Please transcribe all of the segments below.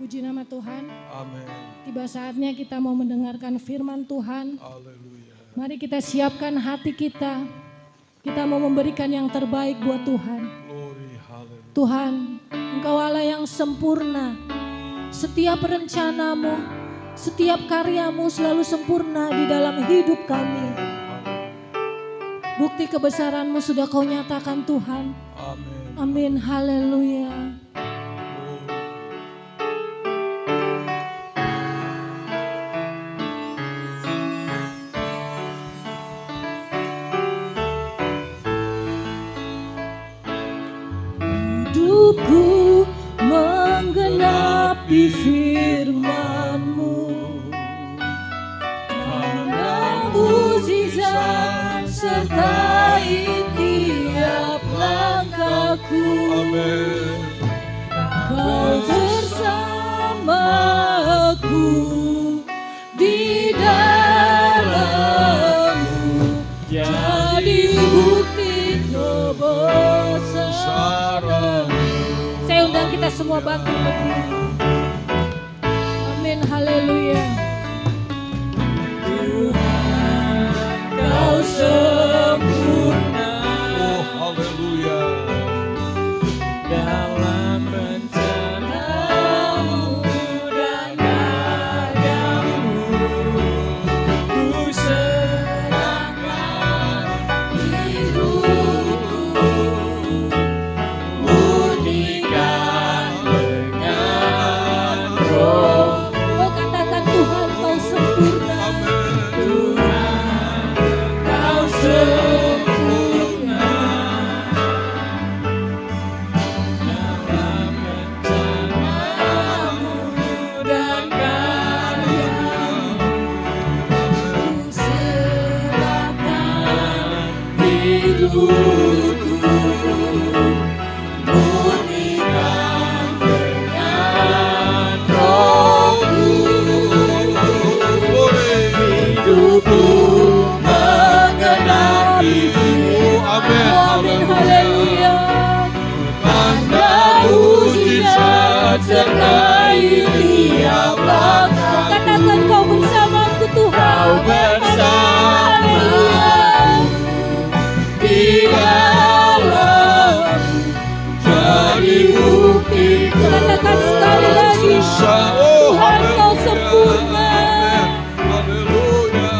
Puji nama Tuhan. Amin. Tiba saatnya kita mau mendengarkan firman Tuhan. Haleluya. Mari kita siapkan hati kita. Kita mau memberikan yang terbaik buat Tuhan. Glory, haleluya. Tuhan, Engkau Allah yang sempurna. Setiap rencanamu, setiap karyamu selalu sempurna di dalam hidup kami. Bukti kebesaran-Mu sudah Kau nyatakan Tuhan. Amin. Amin, haleluya. Hidupku menggenapi firman-Mu, tanda mukjizat sertai tiap langkahku. Amin. Kau bersamaku di dalam-Mu, jadi bukti kebesaran. Saya undang kita semua bangkit berdiri. Amin, haleluya. Tuhan, Kau sempurna. Oh, haleluya. Dalam rencana-Mu dan karya-Mu, ku serahkan hidupku, murnikan dengan roh. Oh, katakan Tuhan, Kau sempurna. Tuhan, Kau sempurna. Dalam rencana-Mu dan karya-Mu, ku serahkan hidupku, murnikan dengan roh-Mu. Hidupku menggenapi firman-Mu. Amin, haleluya. Tanda mukjizat sertai tiap langkah. Katakan Kau bersamaku Tuhan. Kau bersamaku di dalam, jadi bukti. Katakan sekali lagi, Tuhan Kau sempurna. Haleluya.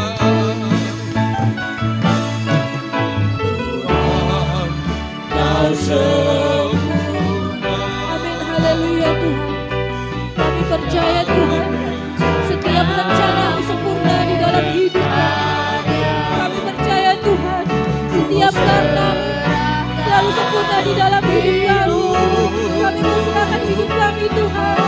Kau sempurna. Amin, haleluya Tuhan. Kami percaya Tuhan, setiap rencana-Mu sempurna di dalam hidup kami. Kami percaya Tuhan, setiap karena-Mu selalu sempurna di dalam hidup kami. Kami persilakan hidup kami Tuhan.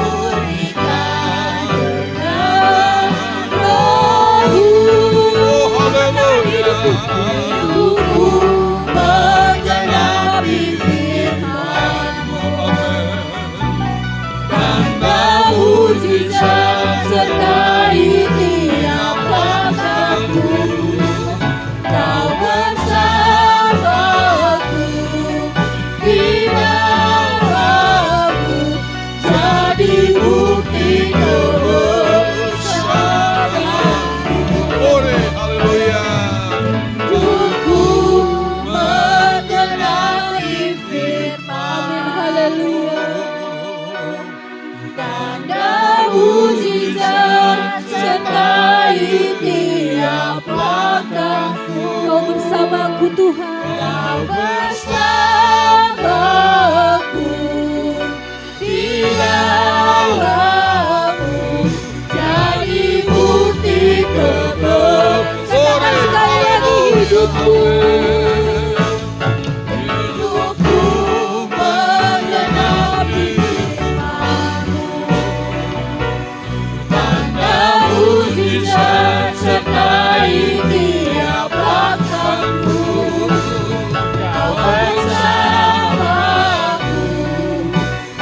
Oh, haleluya. Hidupku menggenapi firman-Mu, tanda mukjizat sertai tiap langkahku. Kau bersamaku di dalam-Mu, jadi bukti kebesaran. Glory, haleluya. Hidupku menggenapi firman-Mu. Haleluya. Tanda mukjizat sertai tiap langkahku. Kau bersamaku Tuhan. Kau bersamaku di dalam-Mu, jadi bukti kebesaran. Sekali lagi hidupku. Hidupku menggenapi firman-Mu, tanda mukjizat sertai tiap langkahku. Kau bersamaku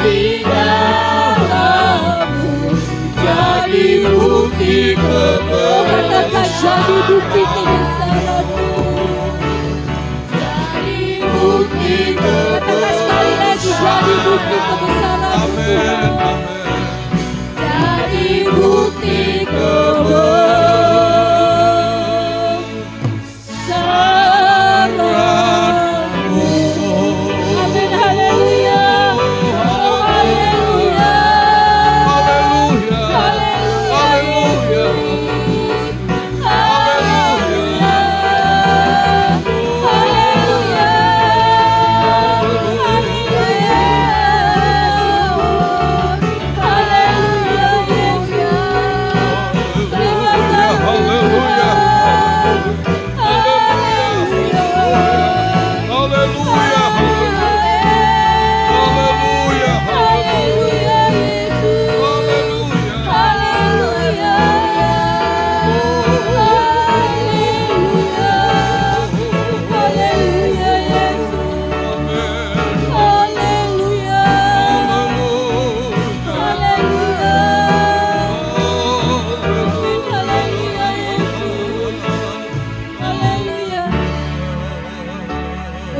di dalam-Mu, jadi bukti kebesaran. Katakan jadi bukti kebesaran-Mu.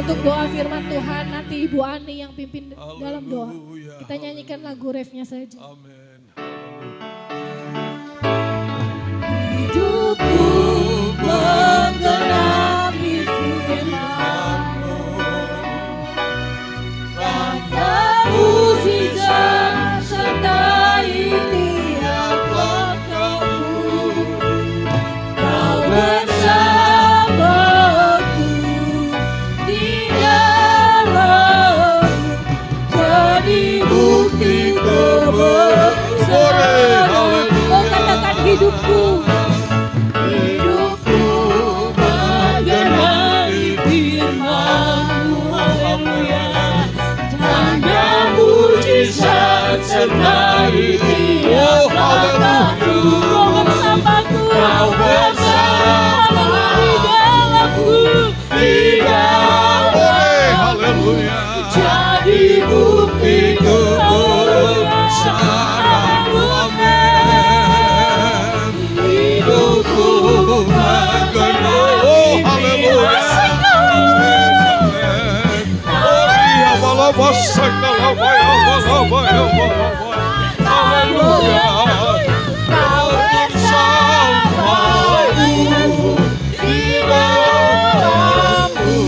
Untuk doa firman Tuhan nanti Ibu Ani yang pimpin dalam doa. Haleluya. Kita nyanyikan lagu refnya saja. Amin. Hidupku menggenapi firman-Mu, tanda mujizat sertai tiap langkahku. Kau bersamaku di dalam, jadi bukti kebesaran. Oh, katakan hidupku. Hidupku menggenapi firman-Mu, haleluya. Tanda mujizat sertai tiap langkahku. Kau bersamaku, kau bersamaku di dalamku, di dalam, Haleluya. jadi bukti kebesaran-Mu. Hidupku menggenapi Kau bersamaku di dalamku,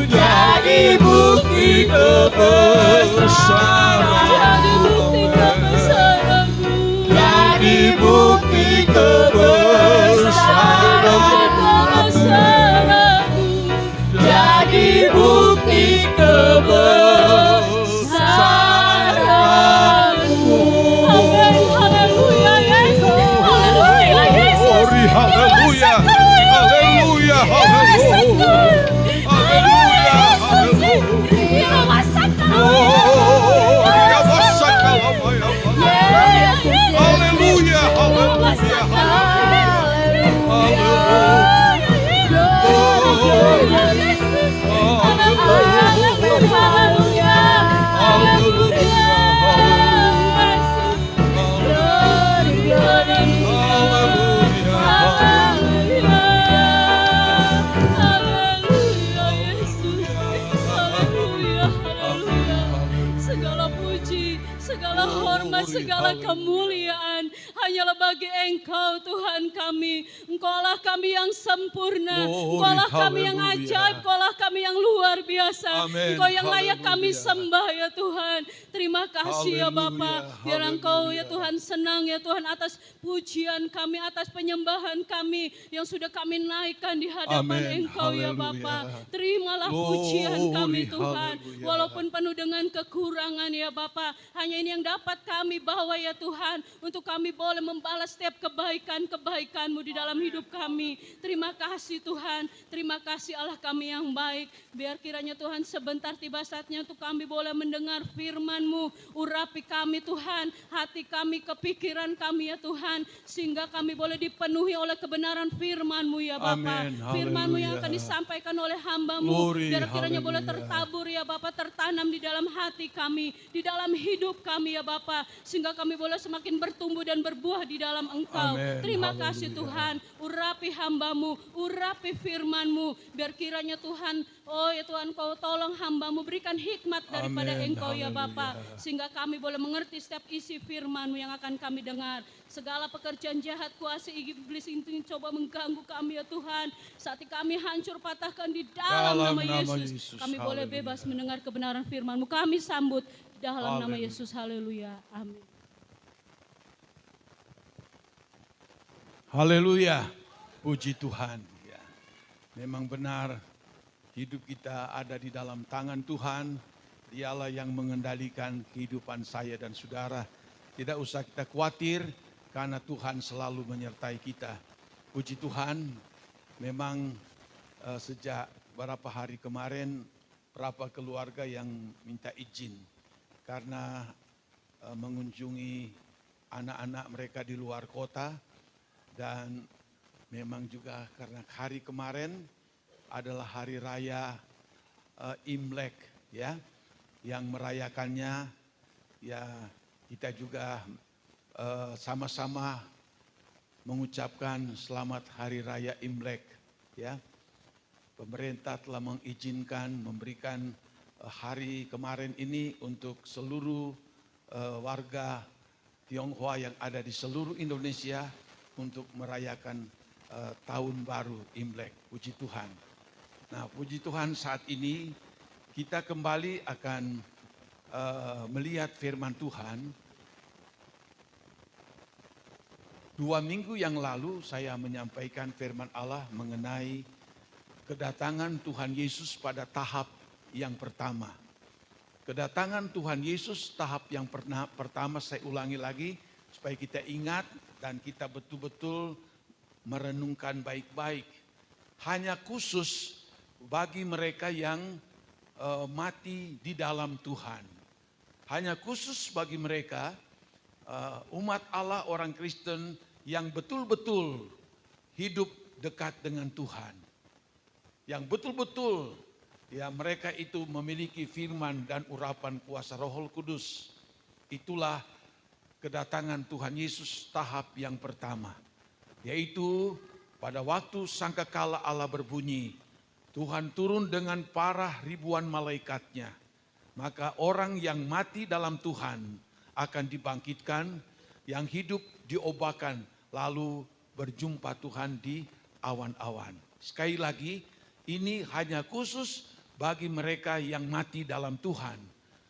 jadi bukti kebesaran-Mu. Jadi bukti kebesaran-Mu. Jadi bukti kebesaran-Mu. Amin. Haleluya Yesus. Haleluya Yesus. Haleluya. Haleluya. Haleluya. Haleluya. Haleluya. Segala puji, segala hormat, segala kemuliaan hanyalah bagi Engkau Tuhan kami. Engkaulah kami yang sempurna, Engkaulah kami yang ajaib, Engkaulah kami yang luar biasa. Amin. Engkau yang layak kami Haleluya. sembah ya Tuhan. Terima kasih ya Bapa. Haleluya. Biar Engkau ya Haleluya. Tuhan senang ya Tuhan atas pujian kami, atas penyembahan kami yang sudah kami naikkan di hadapan Amin. Engkau ya Haleluya. Bapa. Terimalah Glory. pujian kami Tuhan. Haleluya. Walaupun penuh dengan kekurangan ya Bapa, hanya ini yang dapat kami bawa ya Tuhan, untuk kami boleh membalas setiap kebaikan-kebaikan-Mu di dalam hidup kami. Terima kasih Tuhan, terima kasih Allah kami yang baik. Biar kiranya Tuhan sebentar tiba saatnya untuk kami boleh mendengar firman-Mu. Urapi kami Tuhan, hati kami, kepikiran kami ya Tuhan, sehingga kami boleh dipenuhi oleh kebenaran firman-Mu ya Bapa. Amin. Firman-Mu yang Haleluya. akan disampaikan oleh hamba-Mu, Glory. biar kiranya boleh Haleluya. tertabur ya Bapa, tertanam di dalam hati kami, di dalam hidup kami ya Bapa, sehingga kami boleh semakin bertumbuh dan berbuah di dalam Engkau. Amin. Terima kasih Haleluya. Tuhan, urapi hamba-Mu, urapi firman-Mu, biar kiranya Tuhan, oh ya Tuhan, Kau tolong hamba-Mu, berikan hikmat daripada Amin. Engkau ya Bapa, Haleluya. sehingga kami boleh mengerti setiap isi firman-Mu yang akan kami dengar. Segala pekerjaan jahat kuasa iblis itu coba mengganggu kami ya Tuhan, saat kami hancur patahkan di dalam nama Yesus. Kami boleh Haleluya. bebas mendengar kebenaran firman-Mu. Kami sambut dalam nama Haleluya. Yesus. Haleluya. Amin. Haleluya, puji Tuhan. Ya. Memang benar hidup kita ada di dalam tangan Tuhan. Dialah yang mengendalikan kehidupan saya dan saudara. Tidak usah kita khawatir karena Tuhan selalu menyertai kita. Puji Tuhan, memang sejak beberapa hari kemarin berapa keluarga yang minta izin karena mengunjungi anak-anak mereka di luar kota. Dan memang juga karena hari kemarin adalah hari raya Imlek ya, yang merayakannya ya, kita juga sama-sama mengucapkan selamat hari raya Imlek ya. pemerintah telah mengizinkan memberikan hari kemarin ini untuk seluruh warga Tionghoa yang ada di seluruh Indonesia untuk merayakan tahun baru Imlek. Puji Tuhan. Nah, puji Tuhan, saat ini kita kembali akan melihat firman Tuhan. 2 minggu yang lalu saya menyampaikan firman Allah mengenai kedatangan Tuhan Yesus pada tahap yang pertama. Kedatangan Tuhan Yesus tahap yang pertama, saya ulangi lagi supaya kita ingat dan kita betul-betul merenungkan baik-baik. Hanya khusus bagi mereka yang mati di dalam Tuhan. Hanya khusus bagi mereka umat Allah, orang Kristen yang betul-betul hidup dekat dengan Tuhan. Yang betul-betul ya mereka itu memiliki firman dan urapan kuasa Roh Kudus. Itulah kedatangan Tuhan Yesus tahap yang pertama. Yaitu pada waktu sangkakala Allah berbunyi, Tuhan turun dengan para ribuan malaikatnya. Maka orang yang mati dalam Tuhan akan dibangkitkan, yang hidup diobakan, lalu berjumpa Tuhan di awan-awan. Sekali lagi, ini hanya khusus bagi mereka yang mati dalam Tuhan.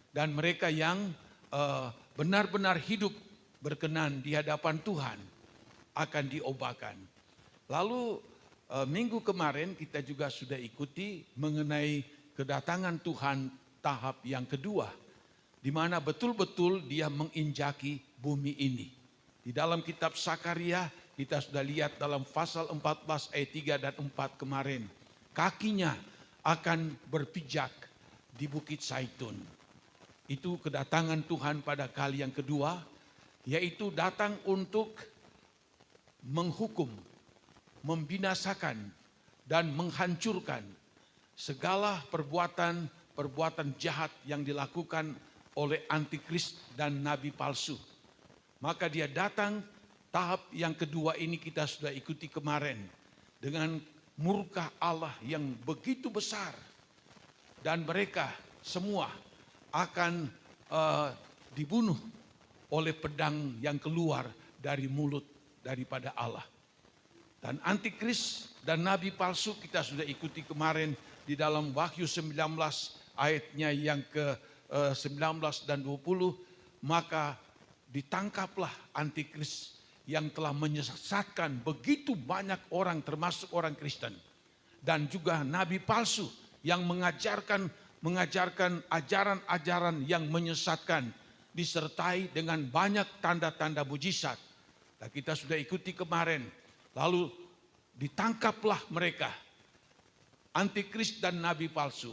Dan mereka yang benar-benar hidup berkenan di hadapan Tuhan akan diobakan. Lalu minggu kemarin kita juga sudah ikuti mengenai kedatangan Tuhan tahap yang kedua, di mana betul-betul dia menginjaki bumi ini. Di dalam kitab Sakaria kita sudah lihat dalam pasal 14 ayat 3 dan 4 kemarin. Kakinya akan berpijak di Bukit Zaitun. Itu kedatangan Tuhan pada kali yang kedua, yaitu datang untuk menghukum, membinasakan, dan menghancurkan segala perbuatan jahat yang dilakukan oleh antikris dan nabi palsu. Maka dia datang, tahap yang kedua ini kita sudah ikuti kemarin, dengan murka Allah yang begitu besar. Dan mereka semua akan dibunuh oleh pedang yang keluar dari mulut daripada Allah. Dan antikris dan nabi palsu kita sudah ikuti kemarin di dalam Wahyu 19 ayatnya yang ke-19 dan 20. Maka ditangkaplah antikris yang telah menyesatkan begitu banyak orang termasuk orang Kristen. Dan juga nabi palsu yang mengajarkan ajaran-ajaran yang menyesatkan disertai dengan banyak tanda-tanda mujizat. Nah, kita sudah ikuti kemarin. Lalu ditangkaplah mereka, antikris dan nabi palsu.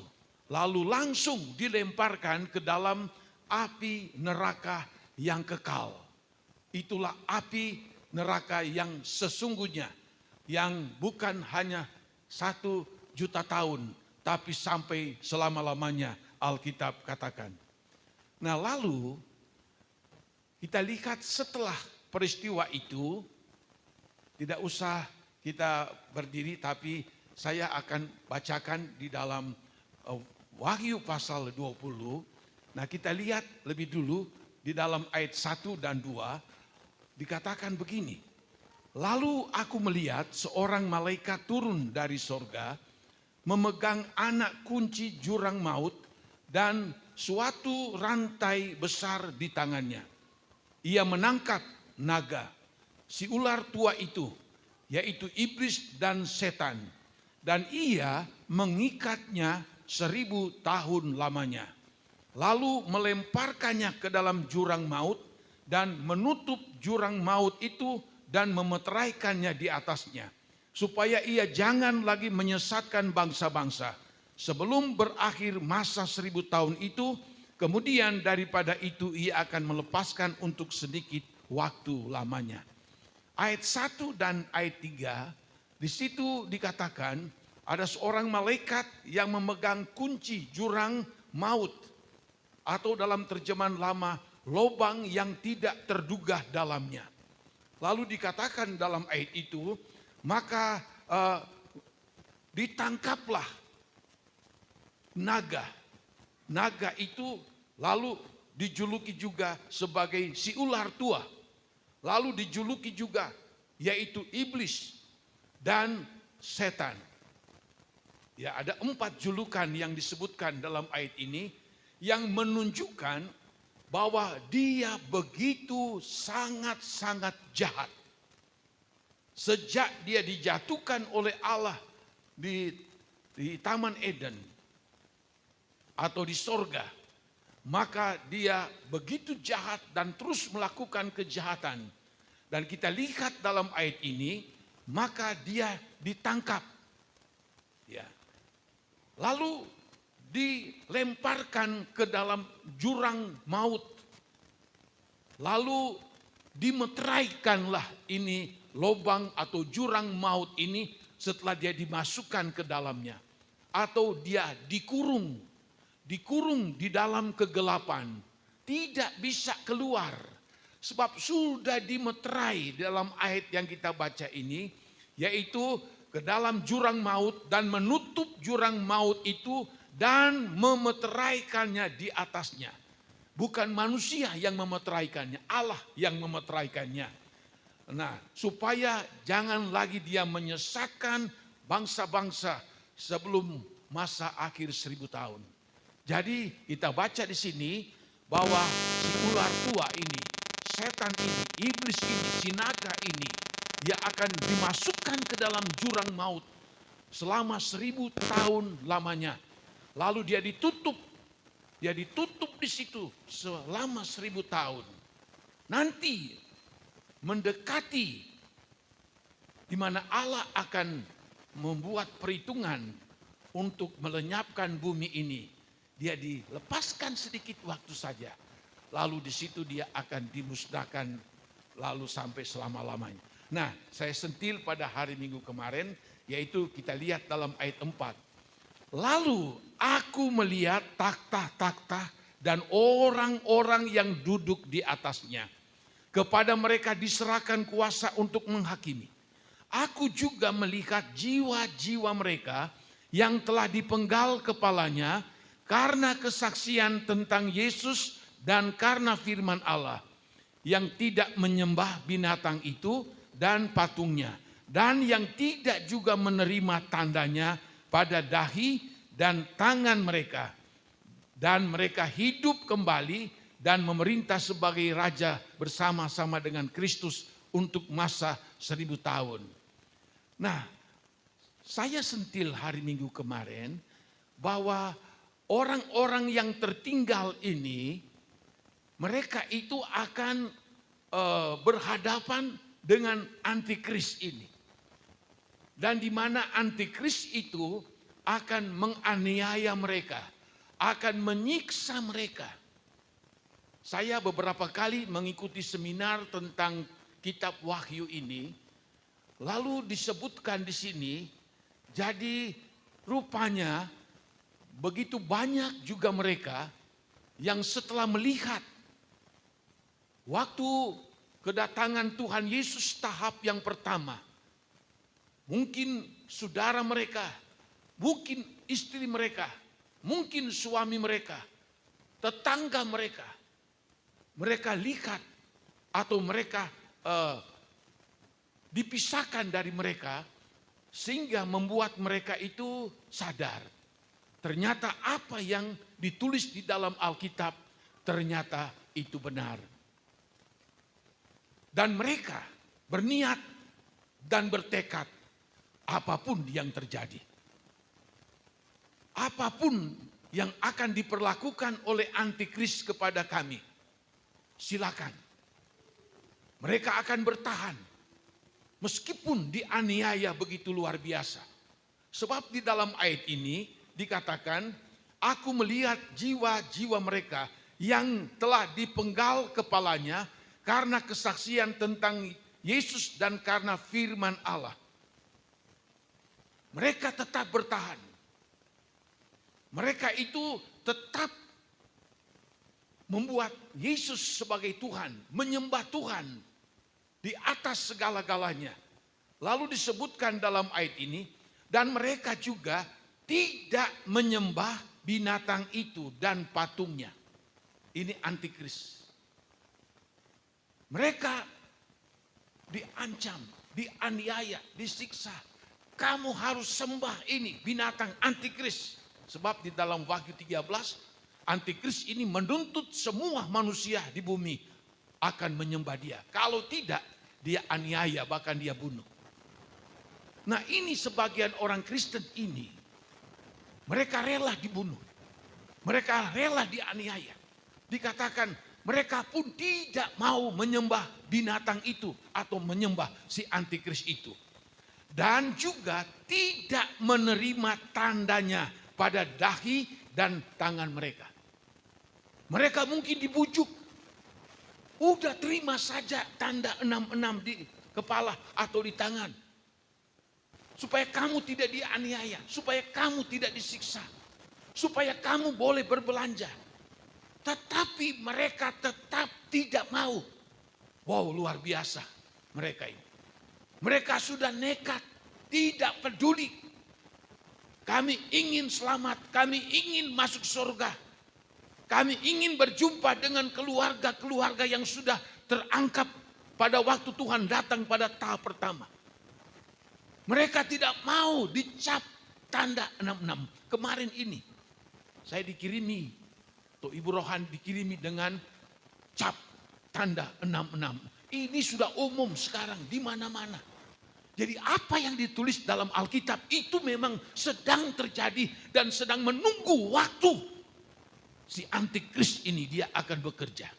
Lalu langsung dilemparkan ke dalam api neraka yang kekal. Itulah api neraka yang sesungguhnya, yang bukan hanya 1 juta tahun, tapi sampai selama-lamanya, Alkitab katakan. Nah, lalu kita lihat setelah peristiwa itu, tidak usah kita berdiri, tapi saya akan bacakan di dalam Wahyu pasal 20. Nah, kita lihat lebih dulu di dalam ayat 1 dan 2 dikatakan begini. Lalu aku melihat seorang malaikat turun dari sorga, memegang anak kunci jurang maut dan suatu rantai besar di tangannya. Ia menangkap naga, si ular tua itu, yaitu iblis dan setan. Dan ia mengikatnya 1000 tahun lamanya. Lalu melemparkannya ke dalam jurang maut dan menutup jurang maut itu dan memeteraikannya di atasnya. Supaya ia jangan lagi menyesatkan bangsa-bangsa. Sebelum berakhir masa 1000 tahun itu, kemudian daripada itu ia akan melepaskan untuk sedikit waktu lamanya. Ayat 1 dan ayat 3, di situ dikatakan ada seorang malaikat yang memegang kunci jurang maut. Atau dalam terjemahan lama, lubang yang tidak terduga dalamnya. Lalu dikatakan dalam ayat itu, maka ditangkaplah naga. Naga itu lalu dijuluki juga sebagai si ular tua. Lalu dijuluki juga yaitu iblis dan setan. Ya, ada 4 julukan yang disebutkan dalam ayat ini yang menunjukkan bahwa dia begitu sangat-sangat jahat. Sejak dia dijatuhkan oleh Allah di Taman Eden atau di sorga, maka dia begitu jahat dan terus melakukan kejahatan. Dan kita lihat dalam ayat ini, maka dia ditangkap. Ya. Lalu dilemparkan ke dalam jurang maut. Lalu dimeteraikanlah ini lubang atau jurang maut ini setelah dia dimasukkan ke dalamnya. Atau dia dikurung di dalam kegelapan. Tidak bisa keluar. Sebab sudah dimeterai dalam ayat yang kita baca ini. Yaitu ke dalam jurang maut dan menutup jurang maut itu dan memeteraikannya di atasnya. Bukan manusia yang memeteraikannya, Allah yang memeteraikannya. Nah, supaya jangan lagi dia menyesatkan bangsa-bangsa sebelum masa akhir 1000 tahun. Jadi kita baca di sini bahwa si ular tua ini, setan ini, iblis ini, si naga ini, dia akan dimasukkan ke dalam jurang maut selama 1000 tahun lamanya. Lalu dia ditutup di situ selama 1000 tahun. Nanti mendekati di mana Allah akan membuat perhitungan untuk melenyapkan bumi ini. Dia dilepaskan sedikit waktu saja. Lalu di situ dia akan dimusnahkan lalu sampai selama-lamanya. Nah, saya sentil pada hari Minggu kemarin, yaitu kita lihat dalam ayat 4. Lalu aku melihat takhta-takhta dan orang-orang yang duduk di atasnya. Kepada mereka diserahkan kuasa untuk menghakimi. Aku juga melihat jiwa-jiwa mereka yang telah dipenggal kepalanya karena kesaksian tentang Yesus dan karena firman Allah. Yang tidak menyembah binatang itu dan patungnya, dan yang tidak juga menerima tandanya pada dahi dan tangan mereka, dan mereka hidup kembali dan memerintah sebagai raja bersama-sama dengan Kristus untuk masa 1000 tahun. Nah, saya sentil hari Minggu kemarin bahwa orang-orang yang tertinggal ini, mereka itu akan berhadapan dengan antikris ini. Dan di mana antikris itu akan menganiaya mereka, akan menyiksa mereka. Saya beberapa kali mengikuti seminar tentang kitab Wahyu ini, lalu disebutkan di sini, jadi rupanya begitu banyak juga mereka yang setelah melihat waktu kedatangan Tuhan Yesus tahap yang pertama, mungkin saudara mereka, mungkin istri mereka, mungkin suami mereka, tetangga mereka, mereka lihat atau mereka dipisahkan dari mereka, sehingga membuat mereka itu sadar. Ternyata apa yang ditulis di dalam Alkitab ternyata itu benar. Dan mereka berniat dan bertekad apapun yang terjadi. Apapun yang akan diperlakukan oleh antikris kepada kami, silakan. Mereka akan bertahan meskipun dianiaya begitu luar biasa. Sebab di dalam ayat ini dikatakan, aku melihat jiwa-jiwa mereka yang telah dipenggal kepalanya karena kesaksian tentang Yesus dan karena firman Allah. Mereka tetap bertahan. Mereka itu tetap membuat Yesus sebagai Tuhan, menyembah Tuhan di atas segala-galanya. Lalu disebutkan dalam ayat ini, Dan mereka juga tidak menyembah binatang itu dan patungnya. Ini antikris. Mereka diancam, dianiaya, disiksa. Kamu harus sembah ini binatang antikris. Sebab di dalam Wahyu 13, antikris ini menuntut semua manusia di bumi akan menyembah dia. Kalau tidak, dia aniaya, bahkan dia bunuh. Nah, ini sebagian orang Kristen ini, mereka rela dibunuh. Mereka rela dianiaya. Dikatakan mereka pun tidak mau menyembah binatang itu atau menyembah si antikris itu. Dan juga tidak menerima tandanya pada dahi dan tangan mereka. Mereka mungkin dibujuk. Udah terima saja tanda 66 di kepala atau di tangan. Supaya kamu tidak dianiaya, supaya kamu tidak disiksa, supaya kamu boleh berbelanja. Tetapi mereka tetap tidak mau. Wow, luar biasa mereka ini. Mereka sudah nekat, tidak peduli. Kami ingin selamat, kami ingin masuk surga. Kami ingin berjumpa dengan keluarga-keluarga yang sudah terangkat pada waktu Tuhan datang pada tahap pertama. Mereka tidak mau dicap tanda 66. Kemarin ini saya dikirimi, atau Ibu Rohan dikirimi dengan cap tanda 66. Ini sudah umum sekarang di mana-mana. Jadi apa yang ditulis dalam Alkitab itu memang sedang terjadi dan sedang menunggu waktu si antikris ini dia akan bekerja.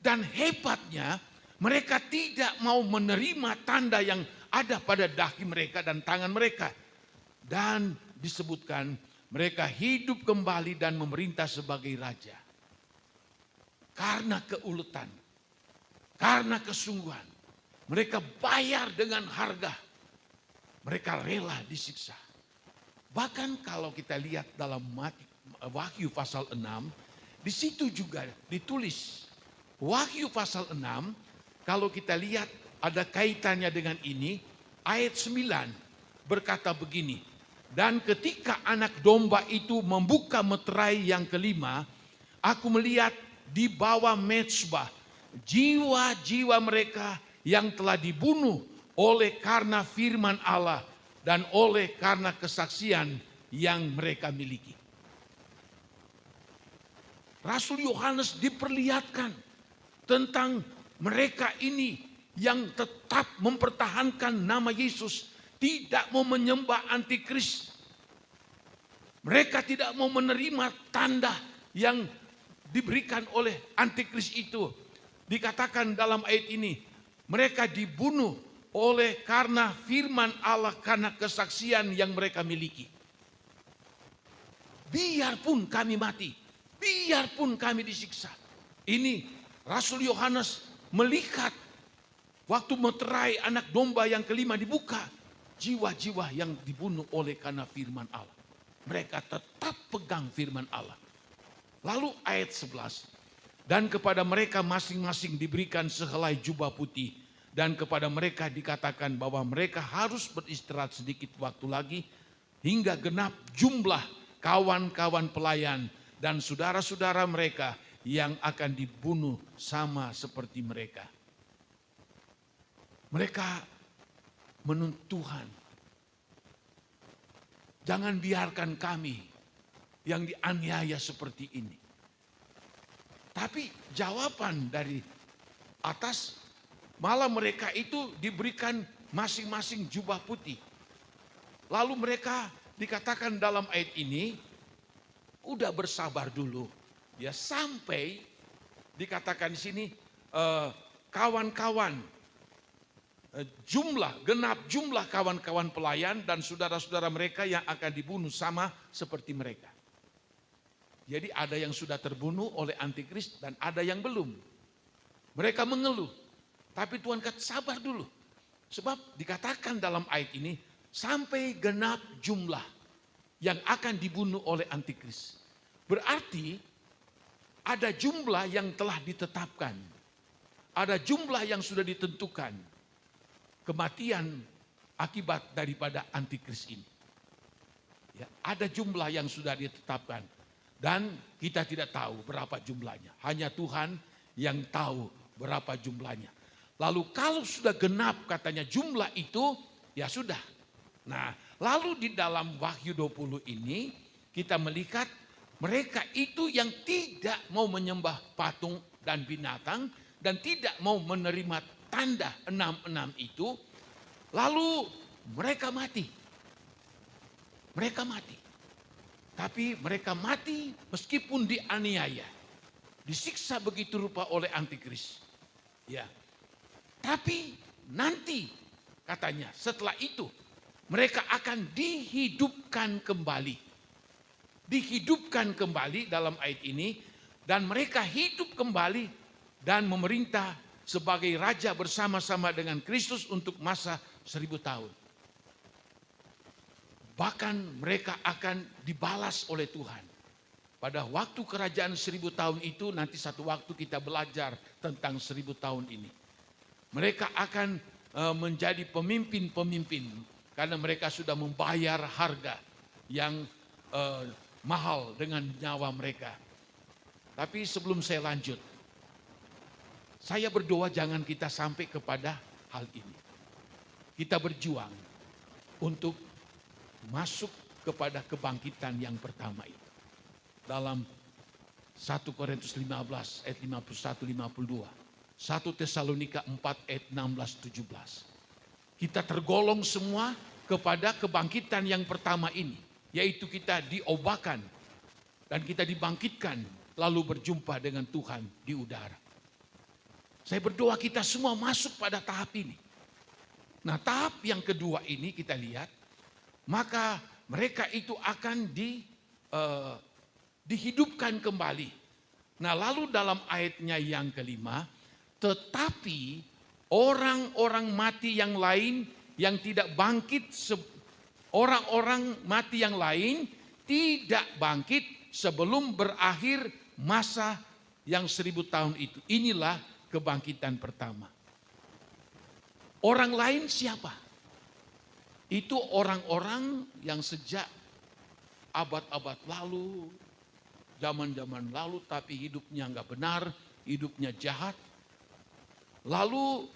Dan hebatnya mereka tidak mau menerima tanda yang ada pada dahi mereka dan tangan mereka. Dan disebutkan mereka hidup kembali dan memerintah sebagai raja. Karena keuletan, karena kesungguhan, mereka bayar dengan harga. Mereka rela disiksa. Bahkan kalau kita lihat dalam Wahyu pasal 6, di situ juga ditulis. Wahyu pasal 6, kalau kita lihat ada kaitannya dengan ini, ayat 9 berkata begini. Dan ketika anak domba itu membuka meterai yang kelima, aku melihat di bawah mezbah jiwa-jiwa mereka yang telah dibunuh oleh karena firman Allah dan oleh karena kesaksian yang mereka miliki. Rasul Yohanes diperlihatkan tentang mereka ini yang tetap mempertahankan nama Yesus, tidak mau menyembah antikris. Mereka tidak mau menerima tanda yang diberikan oleh antikris itu. Dikatakan dalam ayat ini, mereka dibunuh oleh karena firman Allah, karena kesaksian yang mereka miliki. Biarpun kami mati, biarpun kami disiksa. Ini Rasul Yohanes melihat waktu meterai anak domba yang kelima dibuka, jiwa-jiwa yang dibunuh oleh karena firman Allah. Mereka tetap pegang firman Allah. Lalu ayat 11. Dan kepada mereka masing-masing diberikan sehelai jubah putih. Dan kepada mereka dikatakan bahwa mereka harus beristirahat sedikit waktu lagi. Hingga genap jumlah kawan-kawan pelayan dan saudara-saudara mereka yang akan dibunuh sama seperti mereka. Mereka menuntut Tuhan, jangan biarkan kami yang dianiaya seperti ini. Tapi jawaban dari atas, malah mereka itu diberikan masing-masing jubah putih. Lalu mereka dikatakan dalam ayat ini, udah bersabar dulu. Ya, sampai dikatakan di sini kawan-kawan, genap jumlah kawan-kawan pelayan dan saudara-saudara mereka yang akan dibunuh sama seperti mereka. Jadi ada yang sudah terbunuh oleh antikris dan ada yang belum. Mereka mengeluh, tapi Tuhan kata sabar dulu. Sebab dikatakan dalam ayat ini, sampai genap jumlah yang akan dibunuh oleh antikris. Berarti ada jumlah yang telah ditetapkan. Ada jumlah yang sudah ditentukan. Kematian akibat daripada antikris ini. Ya, ada jumlah yang sudah ditetapkan dan kita tidak tahu berapa jumlahnya. Hanya Tuhan yang tahu berapa jumlahnya. Lalu kalau sudah genap katanya jumlah itu, ya sudah. Nah, lalu di dalam Wahyu 20 ini kita melihat mereka itu yang tidak mau menyembah patung dan binatang dan tidak mau menerima tanda 66 itu, lalu mereka mati. Mereka mati. Tapi mereka mati meskipun dianiaya. Disiksa begitu rupa oleh antikris. Ya. Tapi nanti katanya setelah itu mereka akan dihidupkan kembali. Dihidupkan kembali dalam ayat ini. Dan mereka hidup kembali dan memerintah sebagai raja bersama-sama dengan Kristus untuk masa 1000 tahun. Bahkan mereka akan dibalas oleh Tuhan. Pada waktu kerajaan 1000 tahun itu nanti satu waktu kita belajar tentang 1000 tahun ini. Mereka akan menjadi pemimpin-pemimpin karena mereka sudah membayar harga yang mahal dengan nyawa mereka. Tapi sebelum saya lanjut, saya berdoa jangan kita sampai kepada hal ini. Kita berjuang untuk masuk kepada kebangkitan yang pertama itu. Dalam 1 Korintus 15 ayat 51-52. 1 Tesalonika 4 ayat 16-17. Kita tergolong semua kepada kebangkitan yang pertama ini. Yaitu kita diobakan dan kita dibangkitkan lalu berjumpa dengan Tuhan di udara. Saya berdoa kita semua masuk pada tahap ini. Nah, tahap yang kedua ini kita lihat, maka mereka itu akan dihidupkan kembali. Nah, lalu dalam ayatnya yang kelima, tetapi orang-orang mati yang lain yang tidak bangkit, orang-orang mati yang lain tidak bangkit sebelum berakhir masa yang 1000 tahun itu. Inilah kebangkitan pertama. Orang lain siapa? Itu orang-orang yang sejak abad-abad lalu, zaman-zaman lalu tapi hidupnya enggak benar, hidupnya jahat. Lalu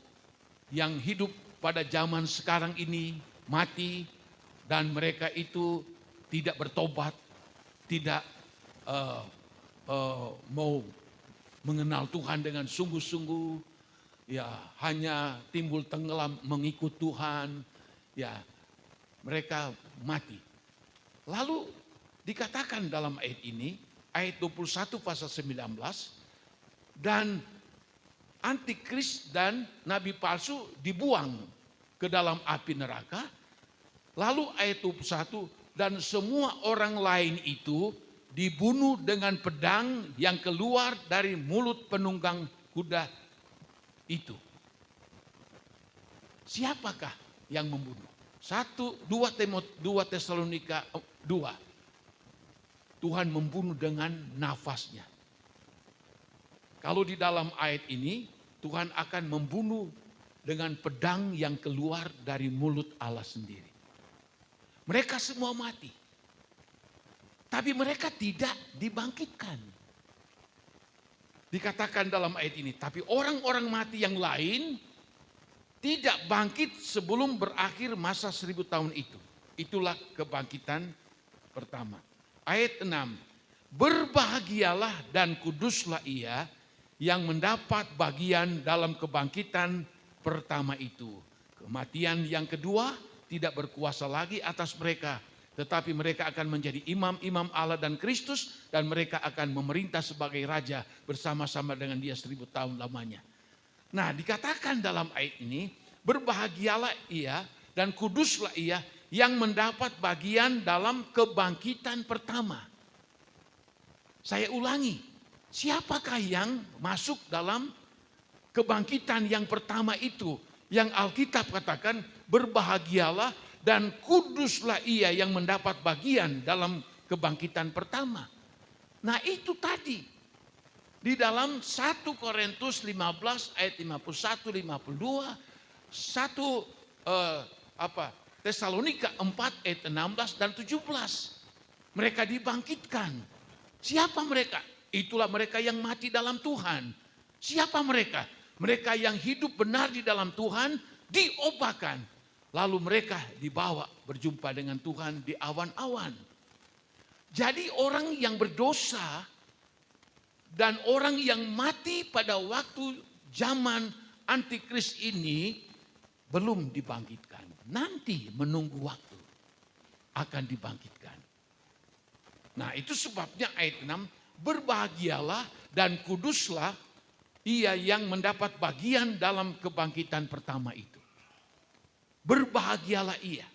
yang hidup pada zaman sekarang ini mati dan mereka itu tidak bertobat, tidak mau mengenal Tuhan dengan sungguh-sungguh, ya hanya timbul tenggelam mengikut Tuhan, ya mereka mati. Lalu dikatakan dalam ayat ini, ayat 21 pasal 19, dan antikris dan nabi palsu dibuang ke dalam api neraka. Lalu ayat 21, dan semua orang lain itu dibunuh dengan pedang yang keluar dari mulut penunggang kuda itu. Siapakah yang membunuh? 2 Tesalonika 2. Tuhan membunuh dengan nafasnya. Kalau di dalam ayat ini, Tuhan akan membunuh dengan pedang yang keluar dari mulut Allah sendiri. Mereka semua mati. Tapi mereka tidak dibangkitkan. Dikatakan dalam ayat ini, tapi orang-orang mati yang lain tidak bangkit sebelum berakhir masa 1000 tahun itu. Itulah kebangkitan pertama. Ayat 6, berbahagialah dan kuduslah ia yang mendapat bagian dalam kebangkitan pertama itu. Kematian yang kedua tidak berkuasa lagi atas mereka, tetapi mereka akan menjadi imam-imam Allah dan Kristus, dan mereka akan memerintah sebagai raja bersama-sama dengan dia 1000 tahun lamanya. Nah, dikatakan dalam ayat ini, berbahagialah ia dan kuduslah ia yang mendapat bagian dalam kebangkitan pertama. Saya ulangi, siapakah yang masuk dalam kebangkitan yang pertama itu? Yang Alkitab katakan berbahagialah dan kuduslah ia yang mendapat bagian dalam kebangkitan pertama. Nah itu tadi. Di dalam 1 Korintus 15 ayat 51-52. Tesalonika 4 ayat 16 dan 17. Mereka dibangkitkan. Siapa mereka? Itulah mereka yang mati dalam Tuhan. Siapa mereka? Mereka yang hidup benar di dalam Tuhan diobahkan. Lalu mereka dibawa berjumpa dengan Tuhan di awan-awan. Jadi orang yang berdosa dan orang yang mati pada waktu zaman antikris ini belum dibangkitkan. Nanti menunggu waktu akan dibangkitkan. Nah, itu sebabnya ayat 6, berbahagialah dan kuduslah ia yang mendapat bagian dalam kebangkitan pertama itu. Berbahagialah ia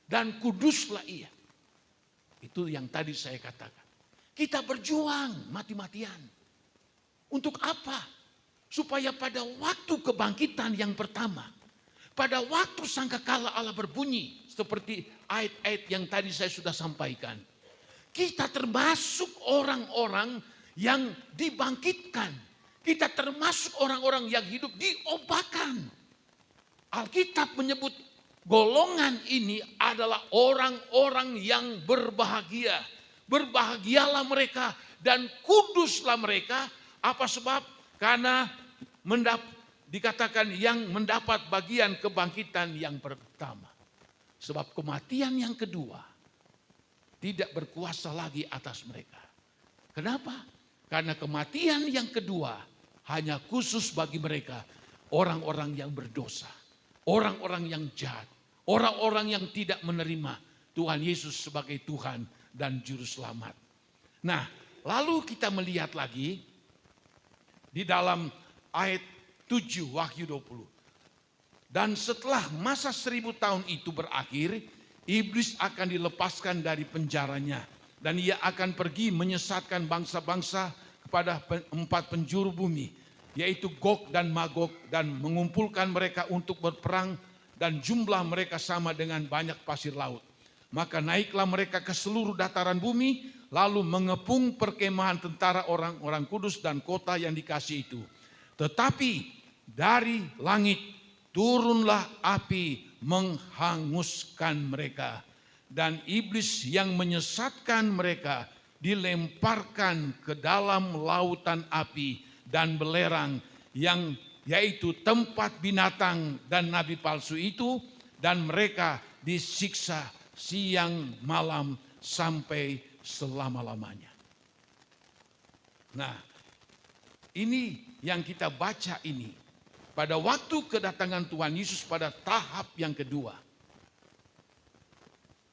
dan kuduslah ia. Itu yang tadi saya katakan. Kita berjuang mati-matian. Untuk apa? Supaya pada waktu kebangkitan yang pertama, pada waktu sangkakala Allah berbunyi, seperti ayat-ayat yang tadi saya sudah sampaikan, kita termasuk orang-orang yang dibangkitkan. Kita termasuk orang-orang yang hidup diobahkan. Alkitab menyebut golongan ini adalah orang-orang yang berbahagia. Berbahagialah mereka dan kuduslah mereka. Apa sebab? Karena dikatakan yang mendapat bagian kebangkitan yang pertama. Sebab kematian yang kedua tidak berkuasa lagi atas mereka. Kenapa? Karena kematian yang kedua hanya khusus bagi mereka. Orang-orang yang berdosa. Orang-orang yang jahat. Orang-orang yang tidak menerima Tuhan Yesus sebagai Tuhan dan Juru Selamat. Nah, lalu kita melihat lagi di dalam ayat 7 Wahyu 20. Dan setelah masa 1000 tahun itu berakhir, iblis akan dilepaskan dari penjaranya. Dan ia akan pergi menyesatkan bangsa-bangsa kepada 4 penjuru bumi. Yaitu Gog dan Magog, dan mengumpulkan mereka untuk berperang. Dan jumlah mereka sama dengan banyak pasir laut. Maka naiklah mereka ke seluruh dataran bumi, lalu mengepung perkemahan tentara orang-orang kudus dan kota yang dikasih itu. Tetapi dari langit turunlah api menghanguskan mereka. Dan iblis yang menyesatkan mereka dilemparkan ke dalam lautan api dan belerang, yang yaitu tempat binatang dan nabi palsu itu, dan mereka disiksa siang malam sampai selama-lamanya. Nah, ini yang kita baca ini pada waktu kedatangan Tuhan Yesus pada tahap yang kedua.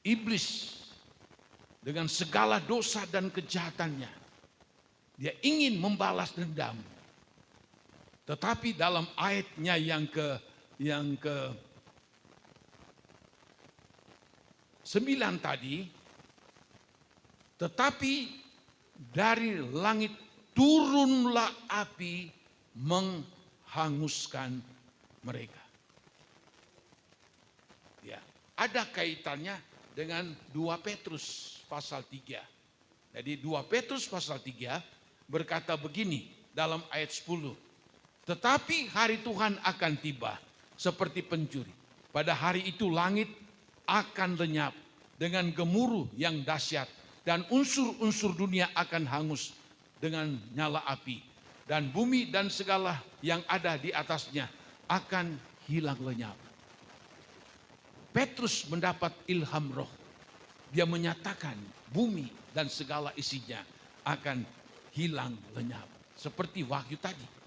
Iblis dengan segala dosa dan kejahatannya, dia ingin membalas dendam. Tetapi dalam ayatnya yang ke 9 tadi, tetapi dari langit turunlah api menghanguskan mereka. Ya, ada kaitannya dengan 2 Petrus pasal 3. Jadi 2 Petrus pasal 3 berkata begini dalam ayat 10. Tetapi hari Tuhan akan tiba seperti pencuri. Pada hari itu langit akan lenyap dengan gemuruh yang dahsyat, dan unsur-unsur dunia akan hangus dengan nyala api, dan bumi dan segala yang ada di atasnya akan hilang lenyap. Petrus mendapat ilham roh. Dia menyatakan bumi dan segala isinya akan hilang lenyap. Seperti Wahyu tadi.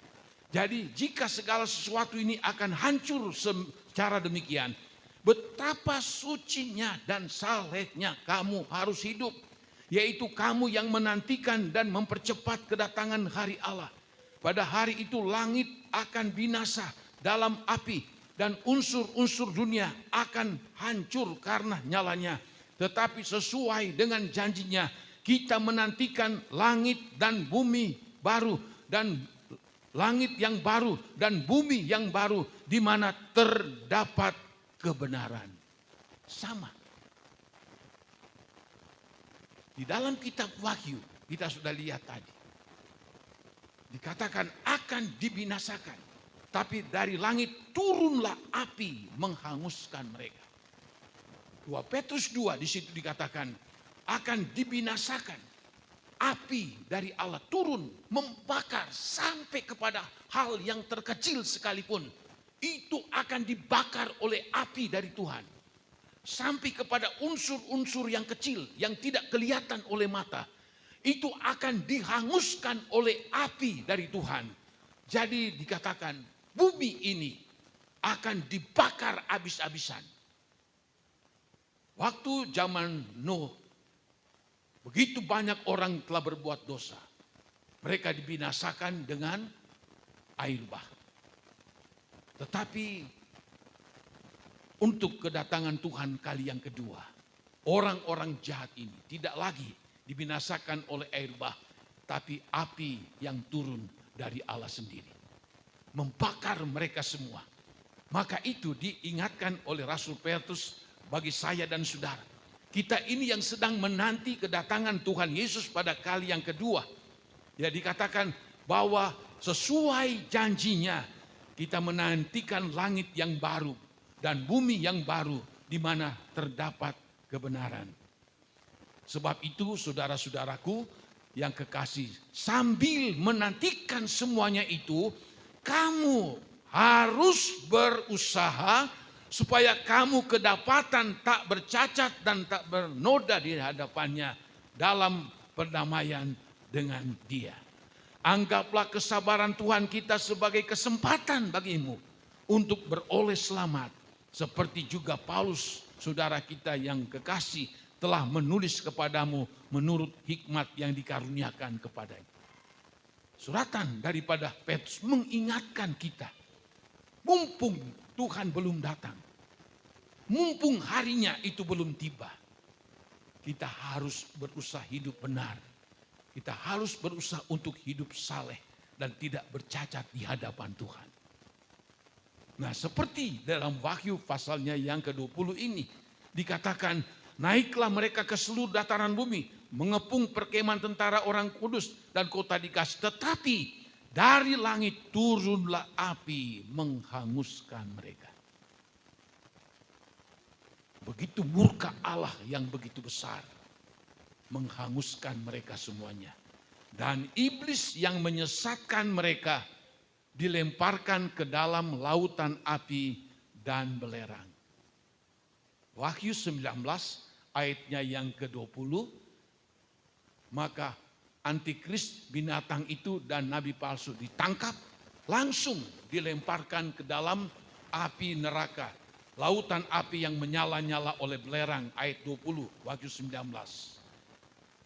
Jadi jika segala sesuatu ini akan hancur secara demikian, betapa sucinya dan salehnya kamu harus hidup. Yaitu kamu yang menantikan dan mempercepat kedatangan hari Allah. Pada hari itu langit akan binasa dalam api, dan unsur-unsur dunia akan hancur karena nyalanya. Tetapi sesuai dengan janjinya, kita menantikan langit dan bumi baru, dan langit yang baru dan bumi yang baru, di mana terdapat kebenaran. Sama. Di dalam kitab Wahyu kita sudah lihat tadi. Dikatakan akan dibinasakan. Tapi dari langit turunlah api menghanguskan mereka. 2 Petrus 2 di situ dikatakan akan dibinasakan. Api dari Allah turun membakar sampai kepada hal yang terkecil sekalipun. Itu akan dibakar oleh api dari Tuhan. Sampai kepada unsur-unsur yang kecil yang tidak kelihatan oleh mata. Itu akan dihanguskan oleh api dari Tuhan. Jadi dikatakan bumi ini akan dibakar habis-habisan. Waktu zaman Nuh, begitu banyak orang telah berbuat dosa. Mereka dibinasakan dengan air bah. Tetapi untuk kedatangan Tuhan kali yang kedua, orang-orang jahat ini tidak lagi dibinasakan oleh air bah, tapi api yang turun dari Allah sendiri. Membakar mereka semua. Maka itu diingatkan oleh Rasul Petrus bagi saya dan saudara. Kita ini yang sedang menanti kedatangan Tuhan Yesus pada kali yang kedua. Ya, dikatakan bahwa sesuai janjinya kita menantikan langit yang baru dan bumi yang baru di mana terdapat kebenaran. Sebab itu saudara-saudaraku yang kekasih, sambil menantikan semuanya itu, kamu harus berusaha supaya kamu kedapatan tak bercacat dan tak bernoda di hadapannya dalam perdamaian dengan Dia. Anggaplah kesabaran Tuhan kita sebagai kesempatan bagimu untuk beroleh selamat. Seperti juga Paulus, saudara kita yang kekasih, telah menulis kepadamu menurut hikmat yang dikaruniakan kepadanya. Suratan daripada Petrus mengingatkan kita, mumpung Tuhan belum datang, mumpung harinya itu belum tiba, kita harus berusaha hidup benar. Kita harus berusaha untuk hidup saleh dan tidak bercacat di hadapan Tuhan. Nah, seperti dalam Wahyu pasalnya yang ke-20 ini dikatakan, naiklah mereka ke seluruh dataran bumi, mengepung perkemahan tentara orang kudus dan kota dikasih. Tetapi dari langit turunlah api menghanguskan mereka. Begitu murka Allah yang begitu besar, menghanguskan mereka semuanya. Dan iblis yang menyesatkan mereka dilemparkan ke dalam lautan api dan belerang. Wahyu 19 ayatnya yang ke-20, maka antikris binatang itu dan nabi palsu ditangkap, langsung dilemparkan ke dalam api neraka. Lautan api yang menyala-nyala oleh belerang, ayat 20, Wahyu 19.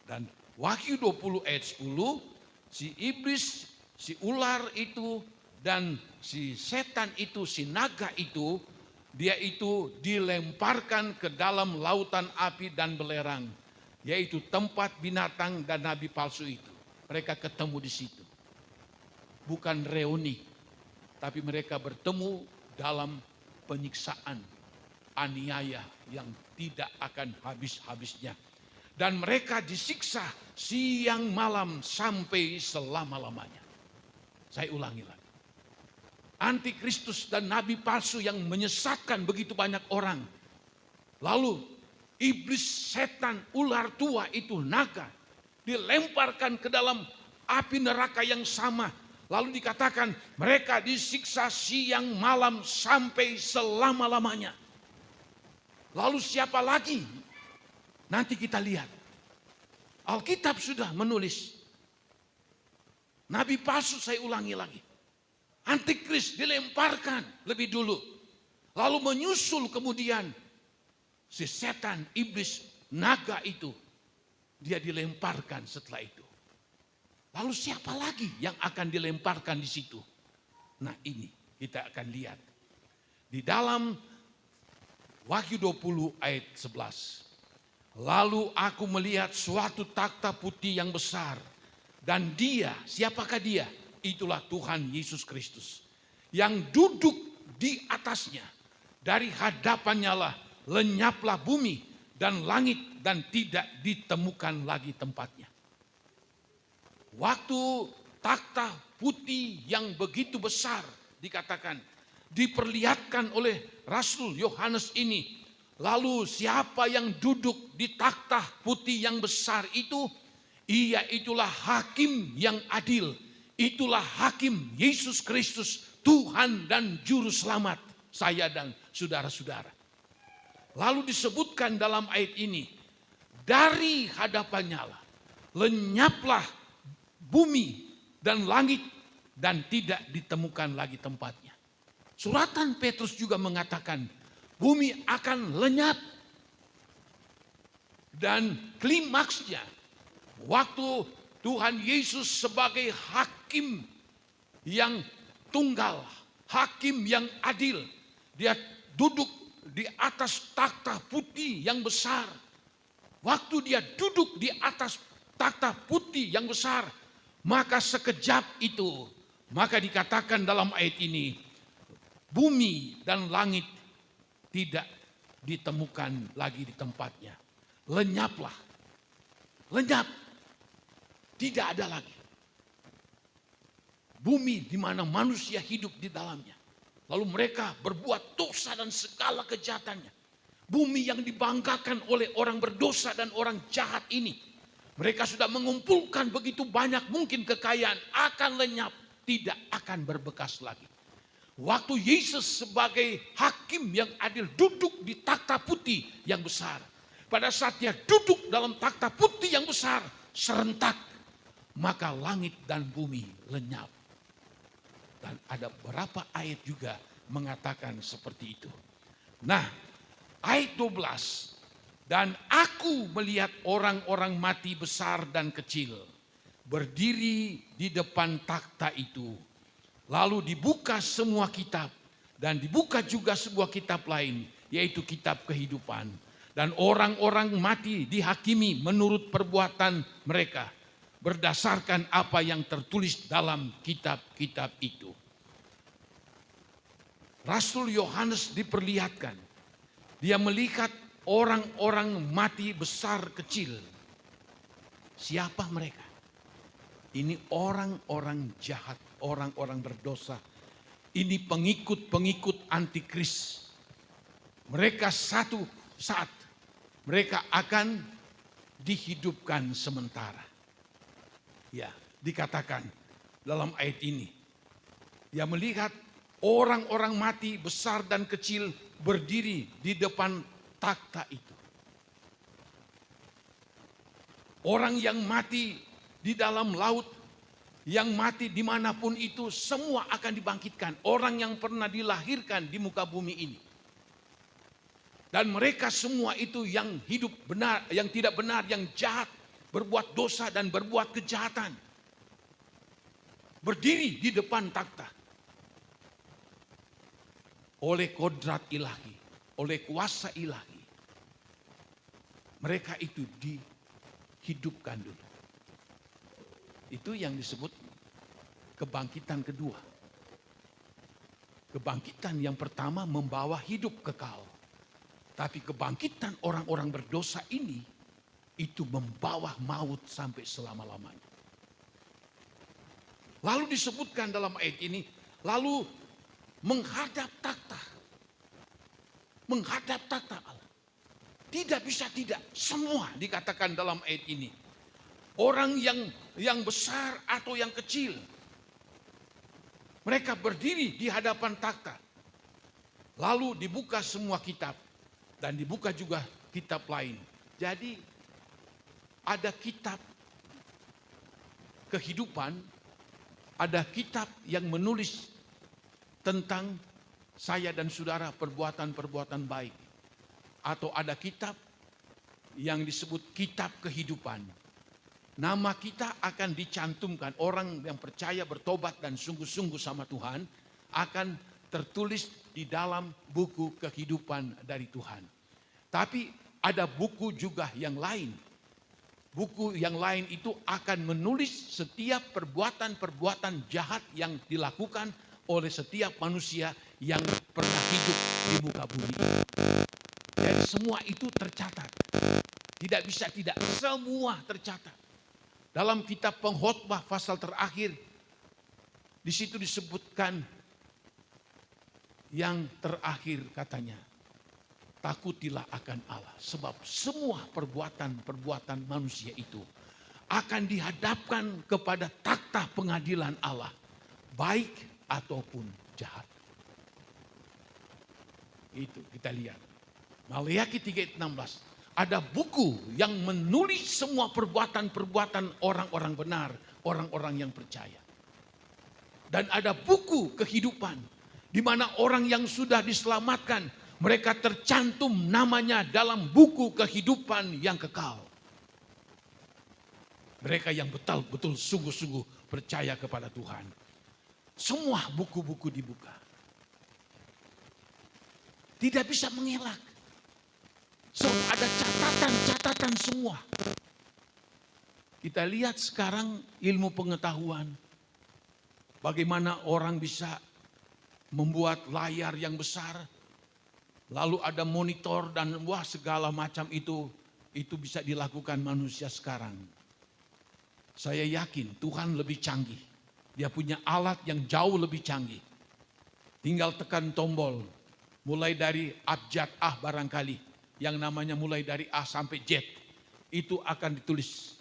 Dan Wahyu 20 ayat 10, si iblis, si ular itu, dan si setan itu, si naga itu, dia itu dilemparkan ke dalam lautan api dan belerang. Yaitu tempat binatang dan nabi palsu itu. Mereka ketemu di situ. Bukan reuni, tapi mereka bertemu dalam penyiksaan, aniaya yang tidak akan habis-habisnya. Dan mereka disiksa siang malam sampai selama-lamanya. Saya ulangi lagi. Antikristus dan nabi palsu yang menyesatkan begitu banyak orang. Lalu iblis, setan, ular tua itu, naga, dilemparkan ke dalam api neraka yang sama. Lalu dikatakan mereka disiksa siang malam sampai selama-lamanya. Lalu siapa lagi? Nanti kita lihat. Alkitab sudah menulis. Nabi palsu, saya ulangi lagi. Antikris dilemparkan lebih dulu. Lalu menyusul kemudian si setan, iblis, naga itu. Dia dilemparkan setelah itu. Lalu siapa lagi yang akan dilemparkan di situ? Nah, ini kita akan lihat. Di dalam Wahyu 20 ayat 11. Lalu aku melihat suatu takhta putih yang besar. Dan dia, siapakah dia? Itulah Tuhan Yesus Kristus. Yang duduk di atasnya. Dari hadapannya lah lenyaplah bumi dan langit dan tidak ditemukan lagi tempatnya. Waktu takhta putih yang begitu besar dikatakan, diperlihatkan oleh Rasul Yohanes ini, Lalu siapa yang duduk di takhta putih yang besar itu, ia itulah hakim yang adil. Itulah hakim Yesus Kristus, Tuhan dan Juru Selamat saya dan saudara-saudara. Lalu disebutkan dalam ayat ini, dari hadapannya lah lenyaplah bumi dan langit dan tidak ditemukan lagi tempatnya. Suratan Petrus juga mengatakan bumi akan lenyap. Dan klimaksnya waktu Tuhan Yesus sebagai hakim yang tunggal, hakim yang adil, dia duduk di atas takhta putih yang besar. Waktu dia duduk di atas takhta putih yang besar, maka sekejap itu, maka dikatakan dalam ayat ini, bumi dan langit tidak ditemukan lagi di tempatnya. Lenyaplah. Lenyap. Tidak ada lagi. Bumi di mana manusia hidup di dalamnya. Lalu mereka berbuat dosa dan segala kejahatannya. Bumi yang dibanggakan oleh orang berdosa dan orang jahat ini. Mereka sudah mengumpulkan begitu banyak mungkin kekayaan, akan lenyap, tidak akan berbekas lagi. Waktu Yesus sebagai hakim yang adil duduk di takhta putih yang besar. Pada saat dia duduk dalam takhta putih yang besar, serentak, maka langit dan bumi lenyap. Dan ada beberapa ayat juga mengatakan seperti itu. Nah, ayat 12. Dan aku melihat orang-orang mati besar dan kecil berdiri di depan takhta itu. Lalu dibuka semua kitab dan dibuka juga sebuah kitab lain, yaitu kitab kehidupan. Dan orang-orang mati dihakimi menurut perbuatan mereka berdasarkan apa yang tertulis dalam kitab-kitab itu. Rasul Yohanes diperlihatkan, dia melihat orang-orang mati besar kecil. Siapa mereka? Ini orang-orang jahat, orang-orang berdosa. Ini pengikut-pengikut antikris. Mereka satu saat mereka akan dihidupkan sementara. Ya, dikatakan dalam ayat ini. Dia melihat orang-orang mati besar dan kecil berdiri di depan takhta itu. Orang yang mati di dalam laut, yang mati dimanapun itu, semua akan dibangkitkan. Orang yang pernah dilahirkan di muka bumi ini. Dan mereka semua itu yang hidup benar, yang tidak benar, yang jahat, berbuat dosa dan berbuat kejahatan. Berdiri di depan takhta. Oleh kodrat ilahi, oleh kuasa ilahi. Mereka itu dihidupkan dulu. Itu yang disebut kebangkitan kedua. Kebangkitan yang pertama membawa hidup kekal. Tapi kebangkitan orang-orang berdosa ini, itu membawa maut sampai selama-lamanya. Lalu disebutkan dalam ayat ini, lalu menghadap takhta. Menghadap takhta Allah. Tidak bisa tidak, semua dikatakan dalam ayat ini. Orang yang besar atau yang kecil. Mereka berdiri di hadapan takhta. Lalu dibuka semua kitab. Dan dibuka juga kitab lain. Jadi ada kitab kehidupan. Ada kitab yang menulis tentang saya dan saudara perbuatan-perbuatan baik. Atau ada kitab yang disebut kitab kehidupan. Nama kita akan dicantumkan, orang yang percaya bertobat dan sungguh-sungguh sama Tuhan akan tertulis di dalam buku kehidupan dari Tuhan. Tapi ada buku juga yang lain. Buku yang lain itu akan menulis setiap perbuatan-perbuatan jahat yang dilakukan oleh setiap manusia yang pernah hidup di muka bumi ini. Jadi semua itu tercatat. Tidak bisa tidak, semua tercatat. Dalam kitab Pengkhotbah pasal terakhir, di situ disebutkan yang terakhir katanya. takutilah akan Allah. Sebab semua perbuatan-perbuatan manusia itu akan dihadapkan kepada takhta pengadilan Allah, baik ataupun jahat. Itu kita lihat. Maleakhi 3:16. Ada buku yang menulis semua perbuatan-perbuatan orang-orang benar, orang-orang yang percaya. Dan ada buku kehidupan, di mana orang yang sudah diselamatkan, mereka tercantum namanya dalam buku kehidupan yang kekal. Mereka yang betul-betul sungguh-sungguh percaya kepada Tuhan. Semua buku-buku dibuka. Tidak bisa mengelak. So, ada catatan-catatan semua. Kita lihat sekarang ilmu pengetahuan. Bagaimana orang bisa membuat layar yang besar. Lalu ada monitor dan segala macam itu bisa dilakukan manusia sekarang. Saya yakin Tuhan lebih canggih. Dia punya alat yang jauh lebih canggih. Tinggal tekan tombol. Mulai dari abjad A barangkali. Yang namanya mulai dari A sampai Z. Itu akan ditulis.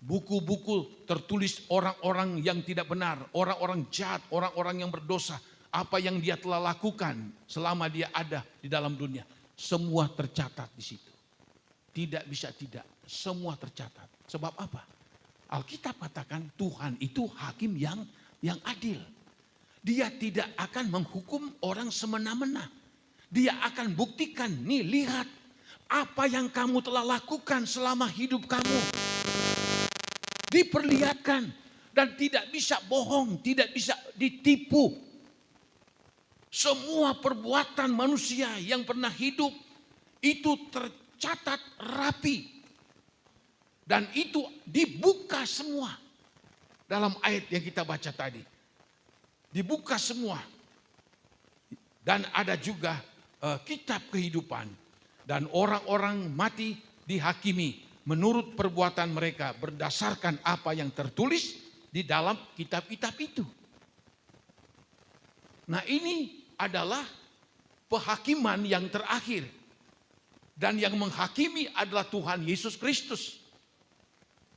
Buku-buku tertulis orang-orang yang tidak benar. Orang-orang jahat, orang-orang yang berdosa. Apa yang dia telah lakukan selama dia ada di dalam dunia. Semua tercatat di situ. Tidak bisa tidak. Semua tercatat. Sebab apa? Alkitab katakan Tuhan itu hakim yang adil. Dia tidak akan menghukum orang semena-mena. Dia akan buktikan, nih lihat apa yang kamu telah lakukan selama hidup kamu. Diperlihatkan dan tidak bisa bohong, tidak bisa ditipu. Semua perbuatan manusia yang pernah hidup itu tercatat rapi. Dan itu dibuka semua. Dalam ayat yang kita baca tadi. Dibuka semua. Dan ada juga kitab kehidupan. Dan orang-orang mati dihakimi menurut perbuatan mereka. Berdasarkan apa yang tertulis di dalam kitab-kitab itu. Nah ini adalah penghakiman yang terakhir. Dan yang menghakimi adalah Tuhan Yesus Kristus.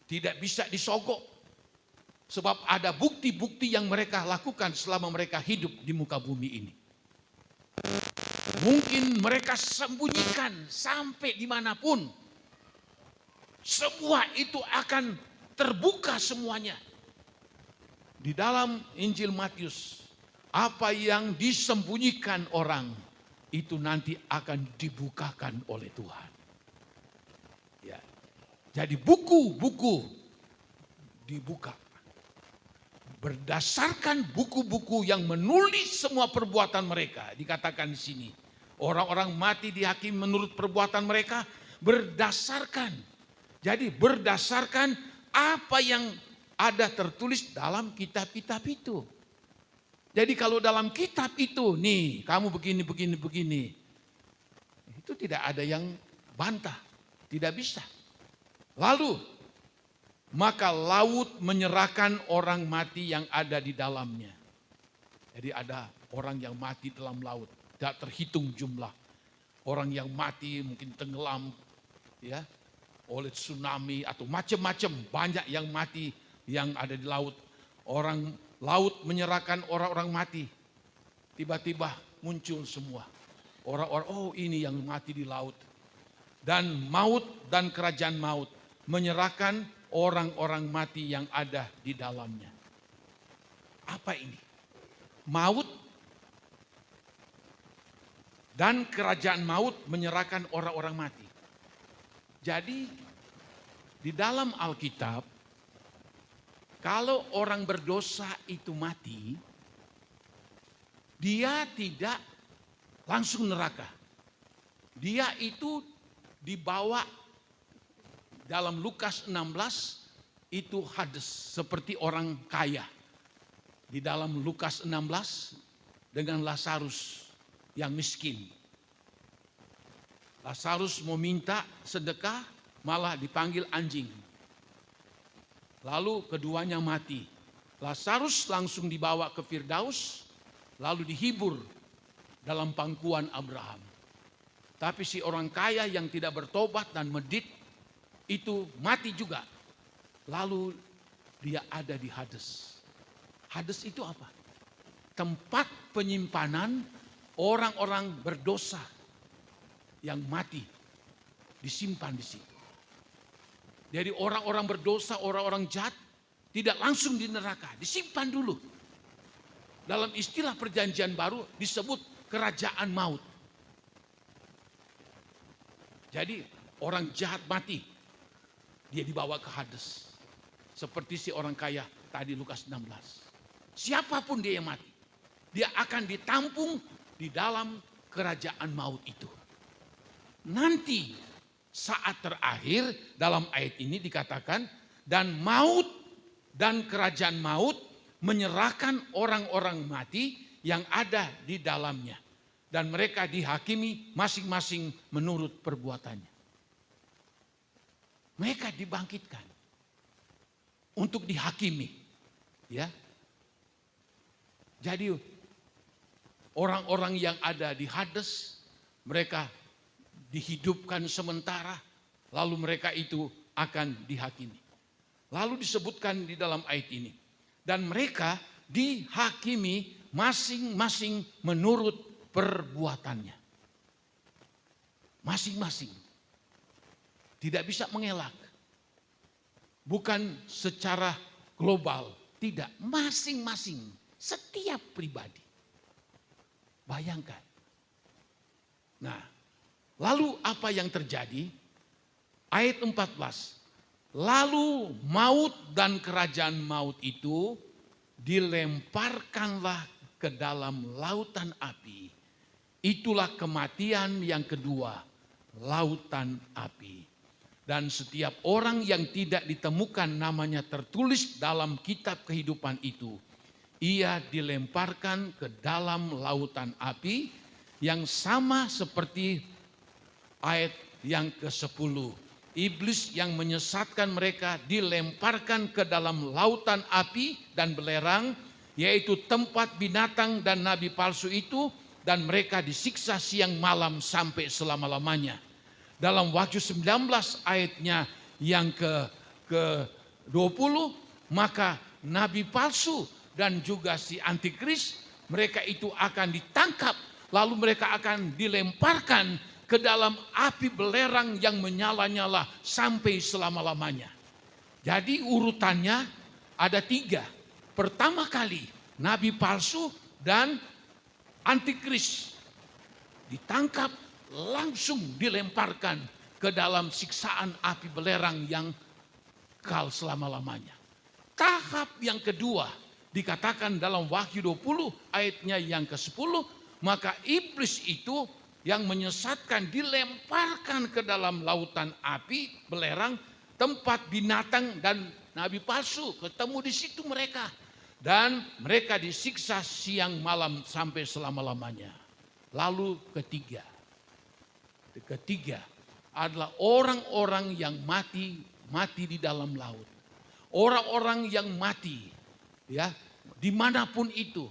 Tidak bisa disogok. Sebab ada bukti-bukti yang mereka lakukan selama mereka hidup di muka bumi ini. Mungkin mereka sembunyikan sampai dimanapun. Semua itu akan terbuka semuanya. Di dalam Injil Matius, apa yang disembunyikan orang, itu nanti akan dibukakan oleh Tuhan. Ya. Jadi buku-buku dibuka. Berdasarkan buku-buku yang menulis semua perbuatan mereka. Dikatakan di sini. Orang-orang mati dihakimi menurut perbuatan mereka. Berdasarkan. Jadi berdasarkan apa yang ada tertulis dalam kitab-kitab itu. Jadi kalau dalam kitab itu, nih kamu begini. Itu tidak ada yang bantah. Tidak bisa. Lalu, maka laut menyerahkan orang mati yang ada di dalamnya. Jadi ada orang yang mati dalam laut. Tidak terhitung jumlah. Orang yang mati mungkin tenggelam ya oleh tsunami atau macam-macam. Banyak yang mati yang ada di laut. Orang laut menyerahkan orang-orang mati. Tiba-tiba muncul semua. Orang-orang, oh ini yang mati di laut. Dan maut dan kerajaan maut menyerahkan orang-orang mati yang ada di dalamnya. Apa ini? Maut dan kerajaan maut menyerahkan orang-orang mati. Jadi di dalam Alkitab, kalau orang berdosa itu mati, dia tidak langsung neraka. Dia itu dibawa dalam Lukas 16 itu Hades seperti orang kaya. Di dalam Lukas 16 dengan Lazarus yang miskin. Lazarus mau minta sedekah malah dipanggil anjing. Lalu keduanya mati. Lazarus langsung dibawa ke Firdaus lalu dihibur dalam pangkuan Abraham. Tapi si orang kaya yang tidak bertobat dan medit itu mati juga. Lalu dia ada di Hades. Hades itu apa? Tempat penyimpanan orang-orang berdosa yang mati disimpan di situ. Jadi orang-orang berdosa, orang-orang jahat tidak langsung di neraka, disimpan dulu. Dalam istilah perjanjian baru disebut kerajaan maut. Jadi orang jahat mati, dia dibawa ke Hades. Seperti si orang kaya tadi Lukas 16. Siapapun dia yang mati, dia akan ditampung di dalam kerajaan maut itu. Nanti saat terakhir dalam ayat ini dikatakan, dan maut dan kerajaan maut menyerahkan orang-orang mati yang ada di dalamnya. Dan mereka dihakimi masing-masing menurut perbuatannya. Mereka dibangkitkan untuk dihakimi. Ya. Jadi orang-orang yang ada di Hades, mereka dihidupkan sementara, lalu mereka itu akan dihakimi. Lalu disebutkan di dalam ayat ini, dan mereka dihakimi masing-masing menurut perbuatannya. Masing-masing. Tidak bisa mengelak. Bukan secara global. Tidak. Masing-masing. Setiap pribadi. Bayangkan. Nah, lalu apa yang terjadi? Ayat 14. Lalu maut dan kerajaan maut itu dilemparkanlah ke dalam lautan api. Itulah kematian yang kedua, lautan api. Dan setiap orang yang tidak ditemukan namanya tertulis dalam kitab kehidupan itu, ia dilemparkan ke dalam lautan api yang sama seperti ayat yang ke-10. Iblis yang menyesatkan mereka dilemparkan ke dalam lautan api dan belerang, yaitu tempat binatang dan nabi palsu itu, dan mereka disiksa siang malam sampai selama-lamanya. Dalam Wahyu 19 ayatnya yang ke-20, maka nabi palsu dan juga si antikris, mereka itu akan ditangkap, lalu mereka akan dilemparkan ke dalam api belerang yang menyala-nyala sampai selama-lamanya. Jadi urutannya ada 3. Pertama kali nabi palsu dan antikris ditangkap, langsung dilemparkan ke dalam siksaan api belerang yang kekal selama-lamanya. Tahap yang kedua dikatakan dalam Wahyu 20 ayatnya yang ke-10, maka iblis itu yang menyesatkan dilemparkan ke dalam lautan api belerang, tempat binatang dan nabi palsu, ketemu di situ mereka. Dan mereka disiksa siang malam sampai selama-lamanya. Lalu ketiga adalah orang-orang yang mati di dalam laut. Orang-orang yang mati, ya, dimanapun itu,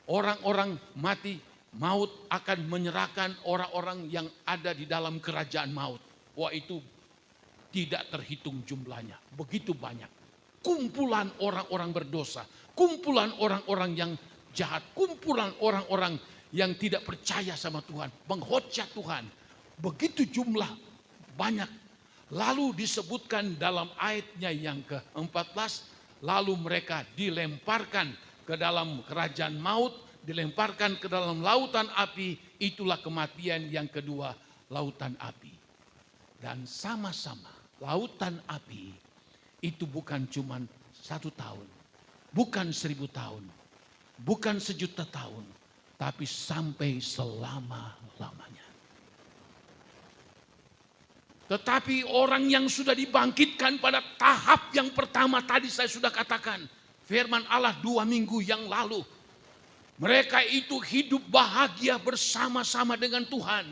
orang-orang mati, maut akan menyerahkan orang-orang yang ada di dalam kerajaan maut. Wah, itu tidak terhitung jumlahnya, begitu banyak. Kumpulan orang-orang berdosa, kumpulan orang-orang yang jahat, kumpulan orang-orang yang tidak percaya sama Tuhan, menghujat Tuhan. Begitu jumlah banyak. Lalu disebutkan dalam ayatnya yang ke-14, lalu mereka dilemparkan ke dalam kerajaan maut, dilemparkan ke dalam lautan api, itulah kematian yang kedua, lautan api. Dan sama-sama lautan api itu bukan cuma 1 tahun, bukan 1000 tahun, bukan 1.000.000 tahun, tapi sampai selama-lamanya. Tetapi orang yang sudah dibangkitkan pada tahap yang pertama tadi saya sudah katakan, firman Allah 2 minggu yang lalu, mereka itu hidup bahagia bersama-sama dengan Tuhan.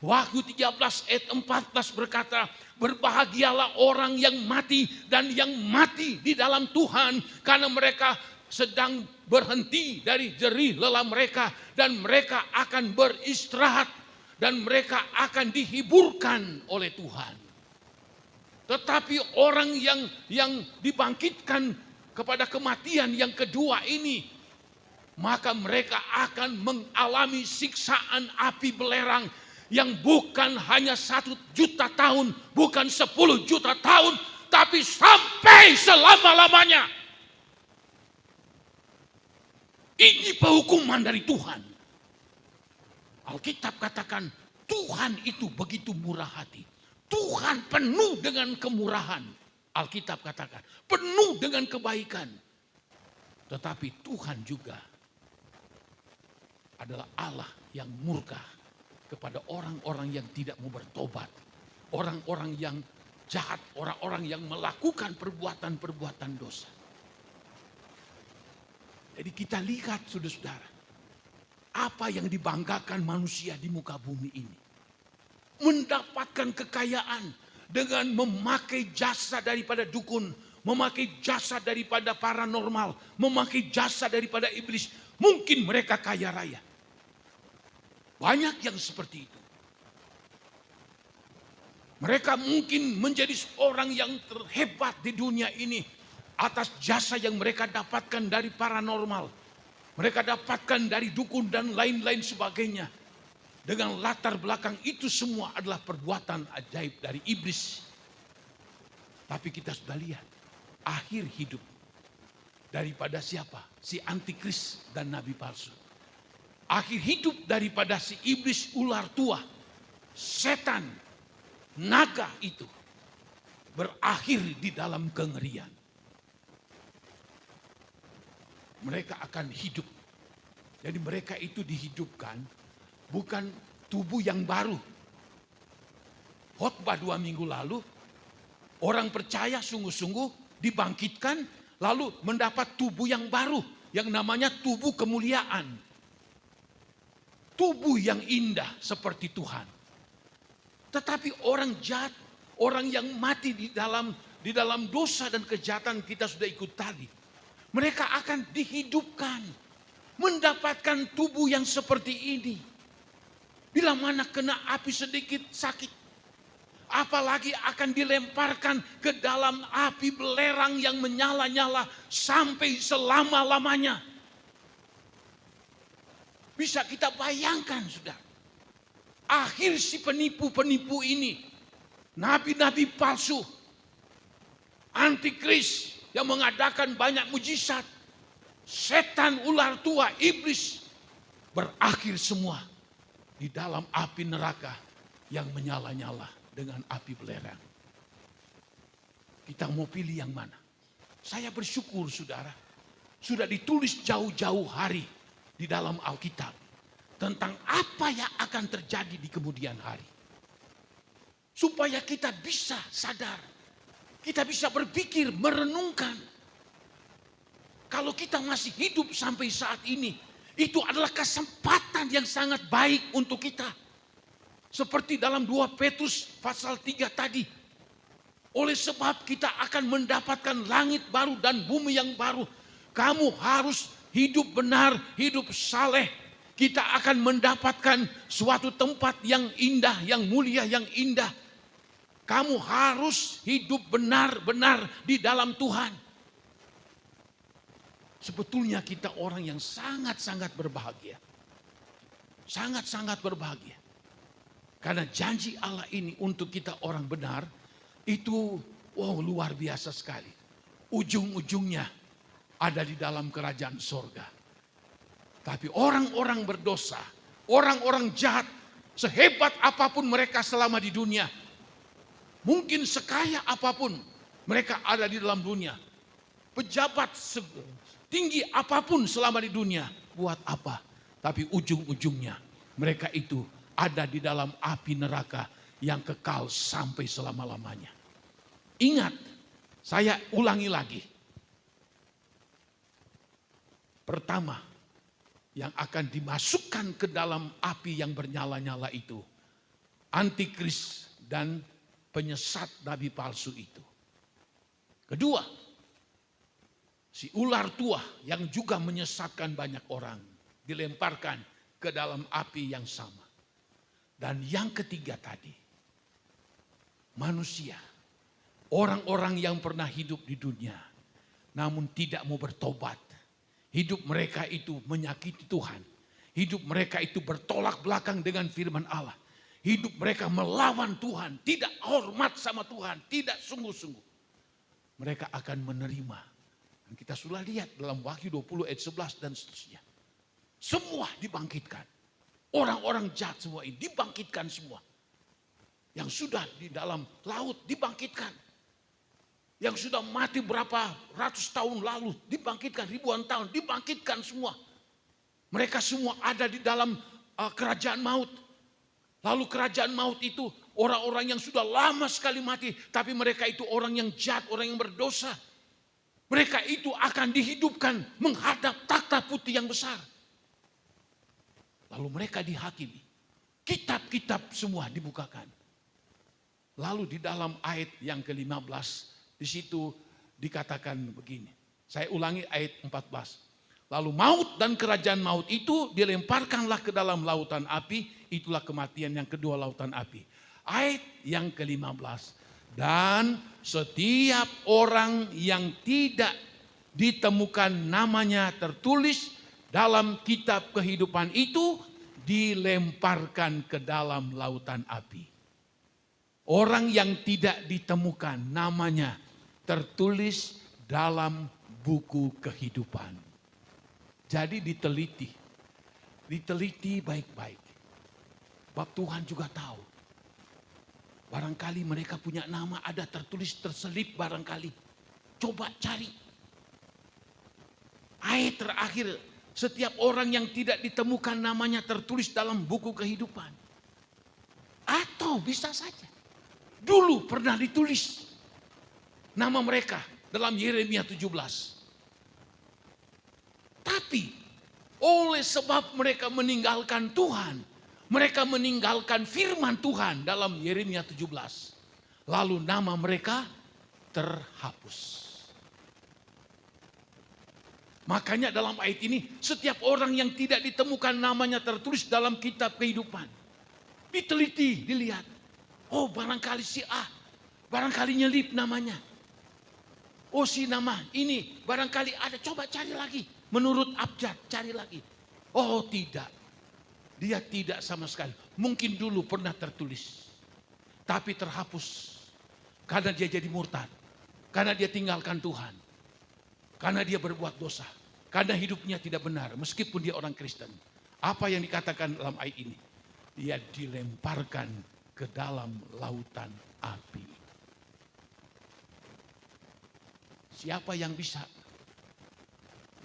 Wahyu 13 ayat 14 berkata, berbahagialah orang yang mati dan yang mati di dalam Tuhan, karena mereka sedang berhenti dari jerih lelah mereka dan mereka akan beristirahat dan mereka akan dihiburkan oleh Tuhan. Tetapi orang yang dibangkitkan kepada kematian yang kedua ini, maka mereka akan mengalami siksaan api belerang yang bukan hanya 1 juta tahun, bukan 10 juta tahun, tapi sampai selama-lamanya. Ini penghukuman dari Tuhan. Alkitab katakan Tuhan itu begitu murah hati. Tuhan penuh dengan kemurahan. Alkitab katakan penuh dengan kebaikan. Tetapi Tuhan juga adalah Allah yang murka kepada orang-orang yang tidak mau bertobat. Orang-orang yang jahat, orang-orang yang melakukan perbuatan-perbuatan dosa. Jadi kita lihat saudara-saudara, apa yang dibanggakan manusia di muka bumi ini. Mendapatkan kekayaan dengan memakai jasa daripada dukun, memakai jasa daripada paranormal, memakai jasa daripada iblis. Mungkin mereka kaya raya. Banyak yang seperti itu. Mereka mungkin menjadi seorang yang terhebat di dunia ini atas jasa yang mereka dapatkan dari paranormal. Mereka dapatkan dari dukun dan lain-lain sebagainya. Dengan latar belakang itu semua adalah perbuatan ajaib dari iblis. Tapi kita sudah lihat akhir hidup daripada siapa? Si antikris dan nabi palsu. Akhir hidup daripada si iblis ular tua, setan, naga itu berakhir di dalam kengerian. Mereka akan hidup. Jadi mereka itu dihidupkan bukan tubuh yang baru. Khotbah 2 minggu lalu, orang percaya sungguh-sungguh dibangkitkan lalu mendapat tubuh yang baru yang namanya tubuh kemuliaan. Tubuh yang indah seperti Tuhan. Tetapi orang jahat, orang yang mati di dalam dosa dan kejahatan kita sudah ikut tadi. Mereka akan dihidupkan, mendapatkan tubuh yang seperti ini. Bila mana kena api sedikit sakit, apalagi akan dilemparkan ke dalam api belerang yang menyala-nyala sampai selama-lamanya. Bisa kita bayangkan, saudara. Akhir si penipu-penipu ini, nabi-nabi palsu, antikris yang mengadakan banyak mujizat, setan ular tua, iblis, berakhir semua di dalam api neraka yang menyala-nyala dengan api belerang. Kita mau pilih yang mana? Saya bersyukur saudara, sudah ditulis jauh-jauh hari di dalam Alkitab tentang apa yang akan terjadi di kemudian hari. Supaya kita bisa sadar, kita bisa berpikir, merenungkan. Kalau kita masih hidup sampai saat ini, itu adalah kesempatan yang sangat baik untuk kita. Seperti dalam 2 Petrus pasal 3 tadi. Oleh sebab kita akan mendapatkan langit baru dan bumi yang baru. Kamu harus hidup benar, hidup saleh. Kita akan mendapatkan suatu tempat yang indah, yang mulia, yang indah. Kamu harus hidup benar-benar di dalam Tuhan. Sebetulnya kita orang yang sangat-sangat berbahagia. Sangat-sangat berbahagia. Karena janji Allah ini untuk kita orang benar, itu luar biasa sekali. Ujung-ujungnya ada di dalam kerajaan sorga. Tapi orang-orang berdosa, orang-orang jahat, sehebat apapun mereka selama di dunia, mungkin sekaya apapun mereka ada di dalam dunia, pejabat setinggi apapun selama di dunia, buat apa? Tapi ujung-ujungnya mereka itu ada di dalam api neraka yang kekal sampai selama-lamanya. Ingat, saya ulangi lagi. Pertama, yang akan dimasukkan ke dalam api yang bernyala-nyala itu, antikris dan penyesat nabi palsu itu. Kedua, si ular tua yang juga menyesatkan banyak orang, dilemparkan ke dalam api yang sama. Dan yang ketiga tadi, manusia, orang-orang yang pernah hidup di dunia namun tidak mau bertobat. Hidup mereka itu menyakiti Tuhan. Hidup mereka itu bertolak belakang dengan firman Allah. Hidup mereka melawan Tuhan, tidak hormat sama Tuhan, tidak sungguh-sungguh. Mereka akan menerima. Dan kita sudah lihat dalam Wahyu 20 ayat 11 dan seterusnya. Semua dibangkitkan. Orang-orang jahat semua ini dibangkitkan semua. Yang sudah di dalam laut dibangkitkan. Yang sudah mati berapa ratus tahun lalu dibangkitkan, ribuan tahun dibangkitkan semua. Mereka semua ada di dalam kerajaan maut. Lalu kerajaan maut itu orang-orang yang sudah lama sekali mati. Tapi mereka itu orang yang jahat, orang yang berdosa. Mereka itu akan dihidupkan menghadap takhta putih yang besar. Lalu mereka dihakimi. Kitab-kitab semua dibukakan. Lalu di dalam ayat yang ke-15 di situ dikatakan begini. Saya ulangi ayat 14. Lalu maut dan kerajaan maut itu dilemparkanlah ke dalam lautan api. Itulah kematian yang kedua, lautan api. Ayat yang ke-15. Dan setiap orang yang tidak ditemukan namanya tertulis dalam kitab kehidupan itu dilemparkan ke dalam lautan api. Orang yang tidak ditemukan namanya tertulis dalam buku kehidupan. Jadi diteliti baik-baik. Sebab Tuhan juga tahu. Barangkali mereka punya nama ada tertulis terselip barangkali. Coba cari. Ayat terakhir, setiap orang yang tidak ditemukan namanya tertulis dalam buku kehidupan. Atau bisa saja. Dulu pernah ditulis nama mereka dalam Yeremia 17. Tapi oleh sebab mereka meninggalkan Tuhan, mereka meninggalkan firman Tuhan dalam Yeremia 17. Lalu nama mereka terhapus. Makanya dalam ayat ini setiap orang yang tidak ditemukan namanya tertulis dalam kitab kehidupan. Diteliti, dilihat. Oh barangkali si A, barangkali nyelip namanya. Oh si nama ini barangkali ada, coba cari lagi. Menurut abjad cari lagi. Oh tidak. Dia tidak sama sekali. Mungkin dulu pernah tertulis. Tapi terhapus. Karena dia jadi murtad. Karena dia tinggalkan Tuhan. Karena dia berbuat dosa. Karena hidupnya tidak benar. Meskipun dia orang Kristen. Apa yang dikatakan dalam ayat ini? Dia dilemparkan ke dalam lautan api. Siapa yang bisa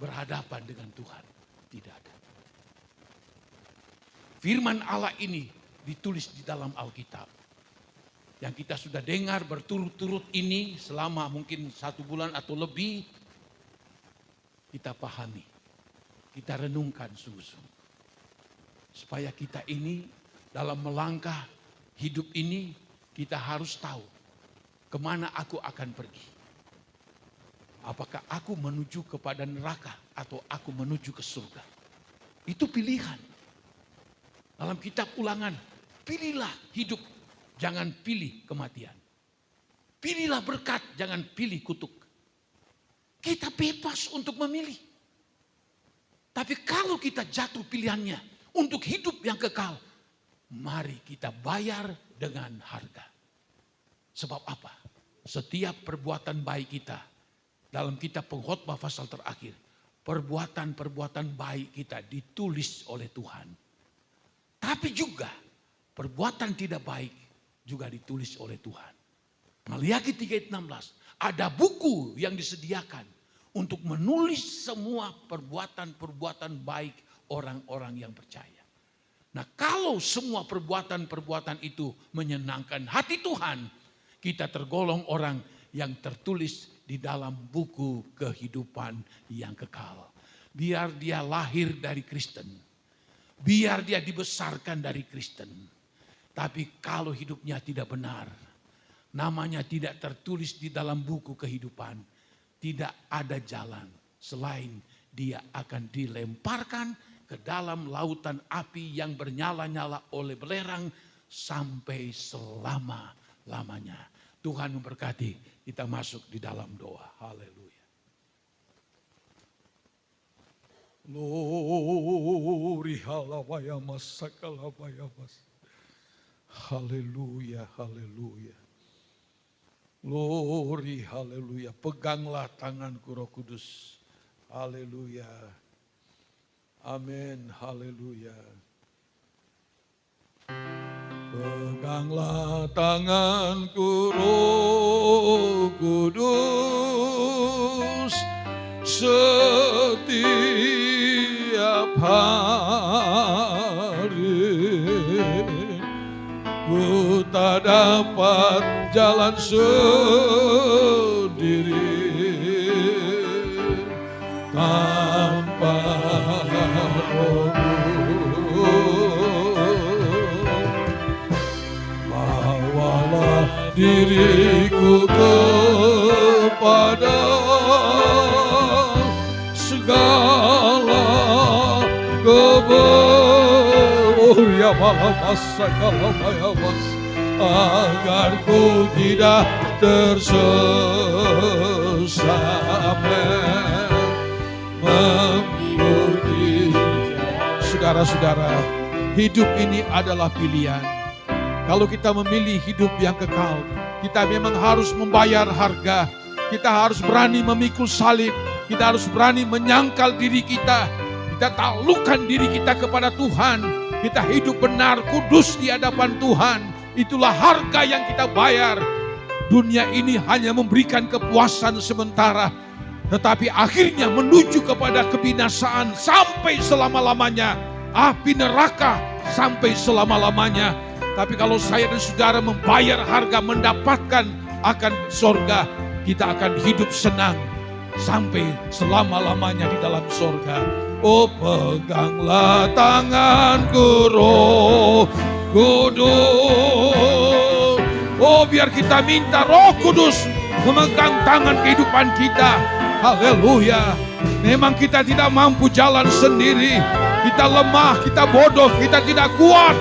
berhadapan dengan Tuhan? Tidak ada. Firman Allah ini ditulis di dalam Alkitab. Yang kita sudah dengar berturut-turut ini selama mungkin 1 bulan atau lebih. Kita pahami. Kita renungkan sungguh-sungguh. Supaya kita ini dalam melangkah hidup ini kita harus tahu kemana aku akan pergi. Apakah aku menuju kepada neraka atau aku menuju ke surga? Itu pilihan. Dalam kitab Ulangan, pilihlah hidup, jangan pilih kematian. Pilihlah berkat, jangan pilih kutuk. Kita bebas untuk memilih. Tapi kalau kita jatuh pilihannya untuk hidup yang kekal, mari kita bayar dengan harga. Sebab apa? Setiap perbuatan baik kita, dalam kitab Pengkhotbah pasal terakhir, perbuatan-perbuatan baik kita ditulis oleh Tuhan. Tapi juga perbuatan tidak baik juga ditulis oleh Tuhan. Maliaki 3:16, ada buku yang disediakan untuk menulis semua perbuatan-perbuatan baik orang-orang yang percaya. Nah, kalau semua perbuatan-perbuatan itu menyenangkan hati Tuhan, kita tergolong orang yang tertulis di dalam buku kehidupan yang kekal. Biar dia lahir dari Kristen. Biar dia dibesarkan dari Kristen. Tapi kalau hidupnya tidak benar, namanya tidak tertulis di dalam buku kehidupan, tidak ada jalan selain dia akan dilemparkan ke dalam lautan api yang bernyala-nyala oleh belerang sampai selama-lamanya. Tuhan memberkati, kita masuk di dalam doa. Haleluya. Glory, halawaya masakalawaya mas. Haleluya, haleluya. Glory, haleluya. Peganglah tanganku Roh Kudus. Haleluya. Amin, haleluya. Peganglah tanganku Roh Kudus setiap hari. Ku tak dapat jalan sendiri tanpa Rohmu. Bawalah diriku kepada segala ya malam masa kalau mas, agar ku tidak tersesat mengikuti. Saudara-saudara, hidup ini adalah pilihan. Kalau kita memilih hidup yang kekal, kita memang harus membayar harga. Kita harus berani memikul salib. Kita harus berani menyangkal diri kita. Kita taklukkan diri kita kepada Tuhan. Kita hidup benar, kudus di hadapan Tuhan. Itulah harga yang kita bayar. Dunia ini hanya memberikan kepuasan sementara, tetapi akhirnya menuju kepada kebinasaan sampai selama-lamanya. Api neraka sampai selama-lamanya. Tapi kalau saya dan saudara membayar harga, mendapatkan akan sorga, kita akan hidup senang sampai selama-lamanya di dalam sorga. Oh, peganglah tanganku Roh Kudus. Oh, biar kita minta Roh Kudus memegang tangan kehidupan kita. Haleluya. Memang kita tidak mampu jalan sendiri. Kita lemah, kita bodoh, kita tidak kuat.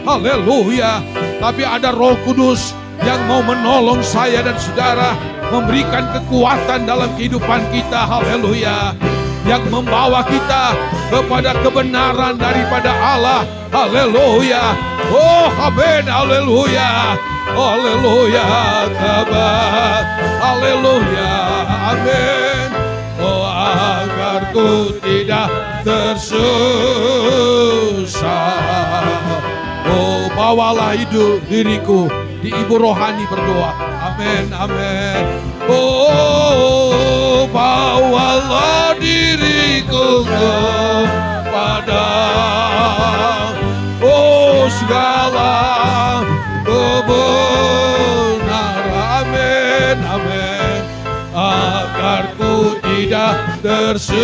Haleluya. Tapi ada Roh Kudus yang mau menolong saya dan saudara, memberikan kekuatan dalam kehidupan kita. Haleluya. Yang membawa kita kepada kebenaran daripada Allah. Haleluya. Oh, amin. Haleluya. Haleluya. Kabar. Haleluya. Amin. Oh, agar ku tidak tersesat. Oh, bawalah hidup diriku di ibu rohani berdoa. Amin. Amin. Oh, bawalah diriku kepada segala kebenaran. Amin, amin. Agar ku tidak tersesat.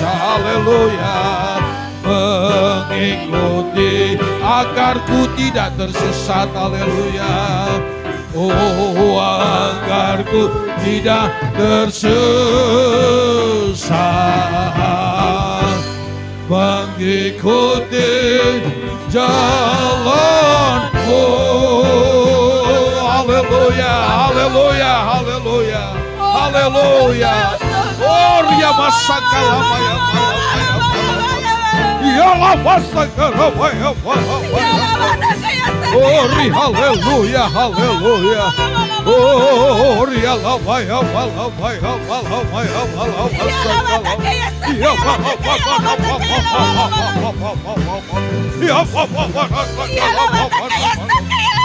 Haleluya. Mengikuti agar ku tidak tersesat. Haleluya. Oh, agar ku tidak tersesat, mengikuti jalanmu. Haleluya, haleluya, haleluya, haleluya. Oh, ya masakala maya maya ya la masakala maya maya. Oh, haleluya, haleluya. Oh, ya la maya maya maya maya maya masakala. Ya mama ya mama.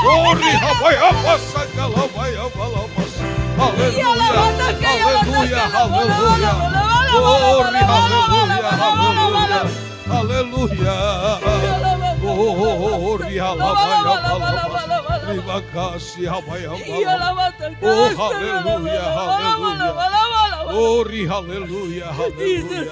Oh, haleluya, masakala maya maya mas. Haleluya, haleluya, haleluya. Oh, haleluya, haleluya. Haleluya. Oh, terima kasih apa ya. Oh, haleluya, haleluya. Oh, haleluya, haleluya.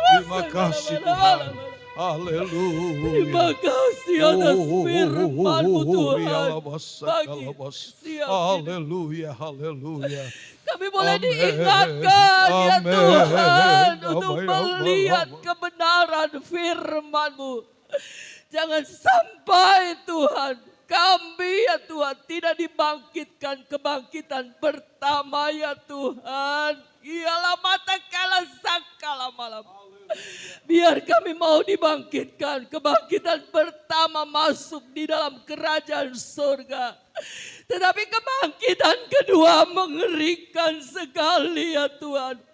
Terima kasih Tuhan. Haleluya. Terima kasih atas firman-Mu Tuhan. Haleluya, haleluya. Kami boleh diingatkan ya Tuhan untuk melihat kebenaran firman-Mu. Jangan sampai Tuhan, kami ya Tuhan tidak dibangkitkan kebangkitan pertama ya Tuhan. Ialah mata kala sakala malam. Biar kami mau dibangkitkan kebangkitan pertama masuk di dalam kerajaan surga. Tetapi kebangkitan kedua mengerikan sekali ya Tuhan.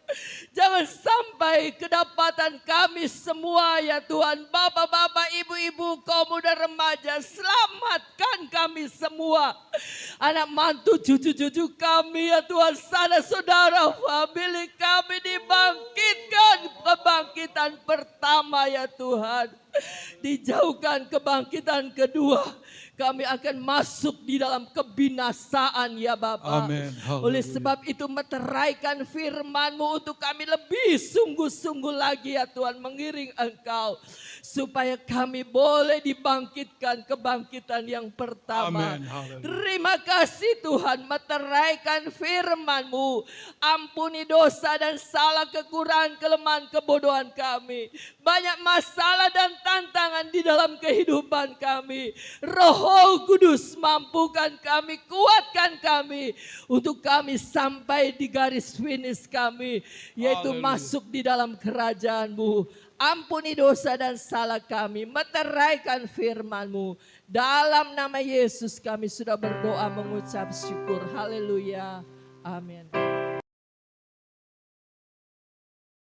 Jangan sampai kedapatan kami semua ya Tuhan, bapak-bapak, ibu-ibu, kaum muda, remaja, selamatkan kami semua. Anak mantu, cucu-cucu kami ya Tuhan, saudara saudara, famili kami dibangkitkan kebangkitan pertama ya Tuhan. Dijauhkan kebangkitan kedua, kami akan masuk di dalam kebinasaan ya Bapa. Amin. Oleh sebab itu meteraikan firman-Mu untuk kami lebih sungguh-sungguh lagi ya Tuhan mengiring Engkau. Supaya kami boleh dibangkitkan kebangkitan yang pertama. Amin. Haleluya. Terima kasih Tuhan, meteraikan firman-Mu. Ampuni dosa dan salah, kekurangan, kelemahan, kebodohan kami. Banyak masalah dan tantangan di dalam kehidupan kami. Roh Kudus mampukan kami, kuatkan kami. Untuk kami sampai di garis finish kami. Yaitu Haleluya. masuk di dalam kerajaan-Mu. Ampuni dosa dan salah kami, meteraikan firman-Mu. Dalam nama Yesus kami sudah berdoa mengucap syukur. Haleluya. Amin.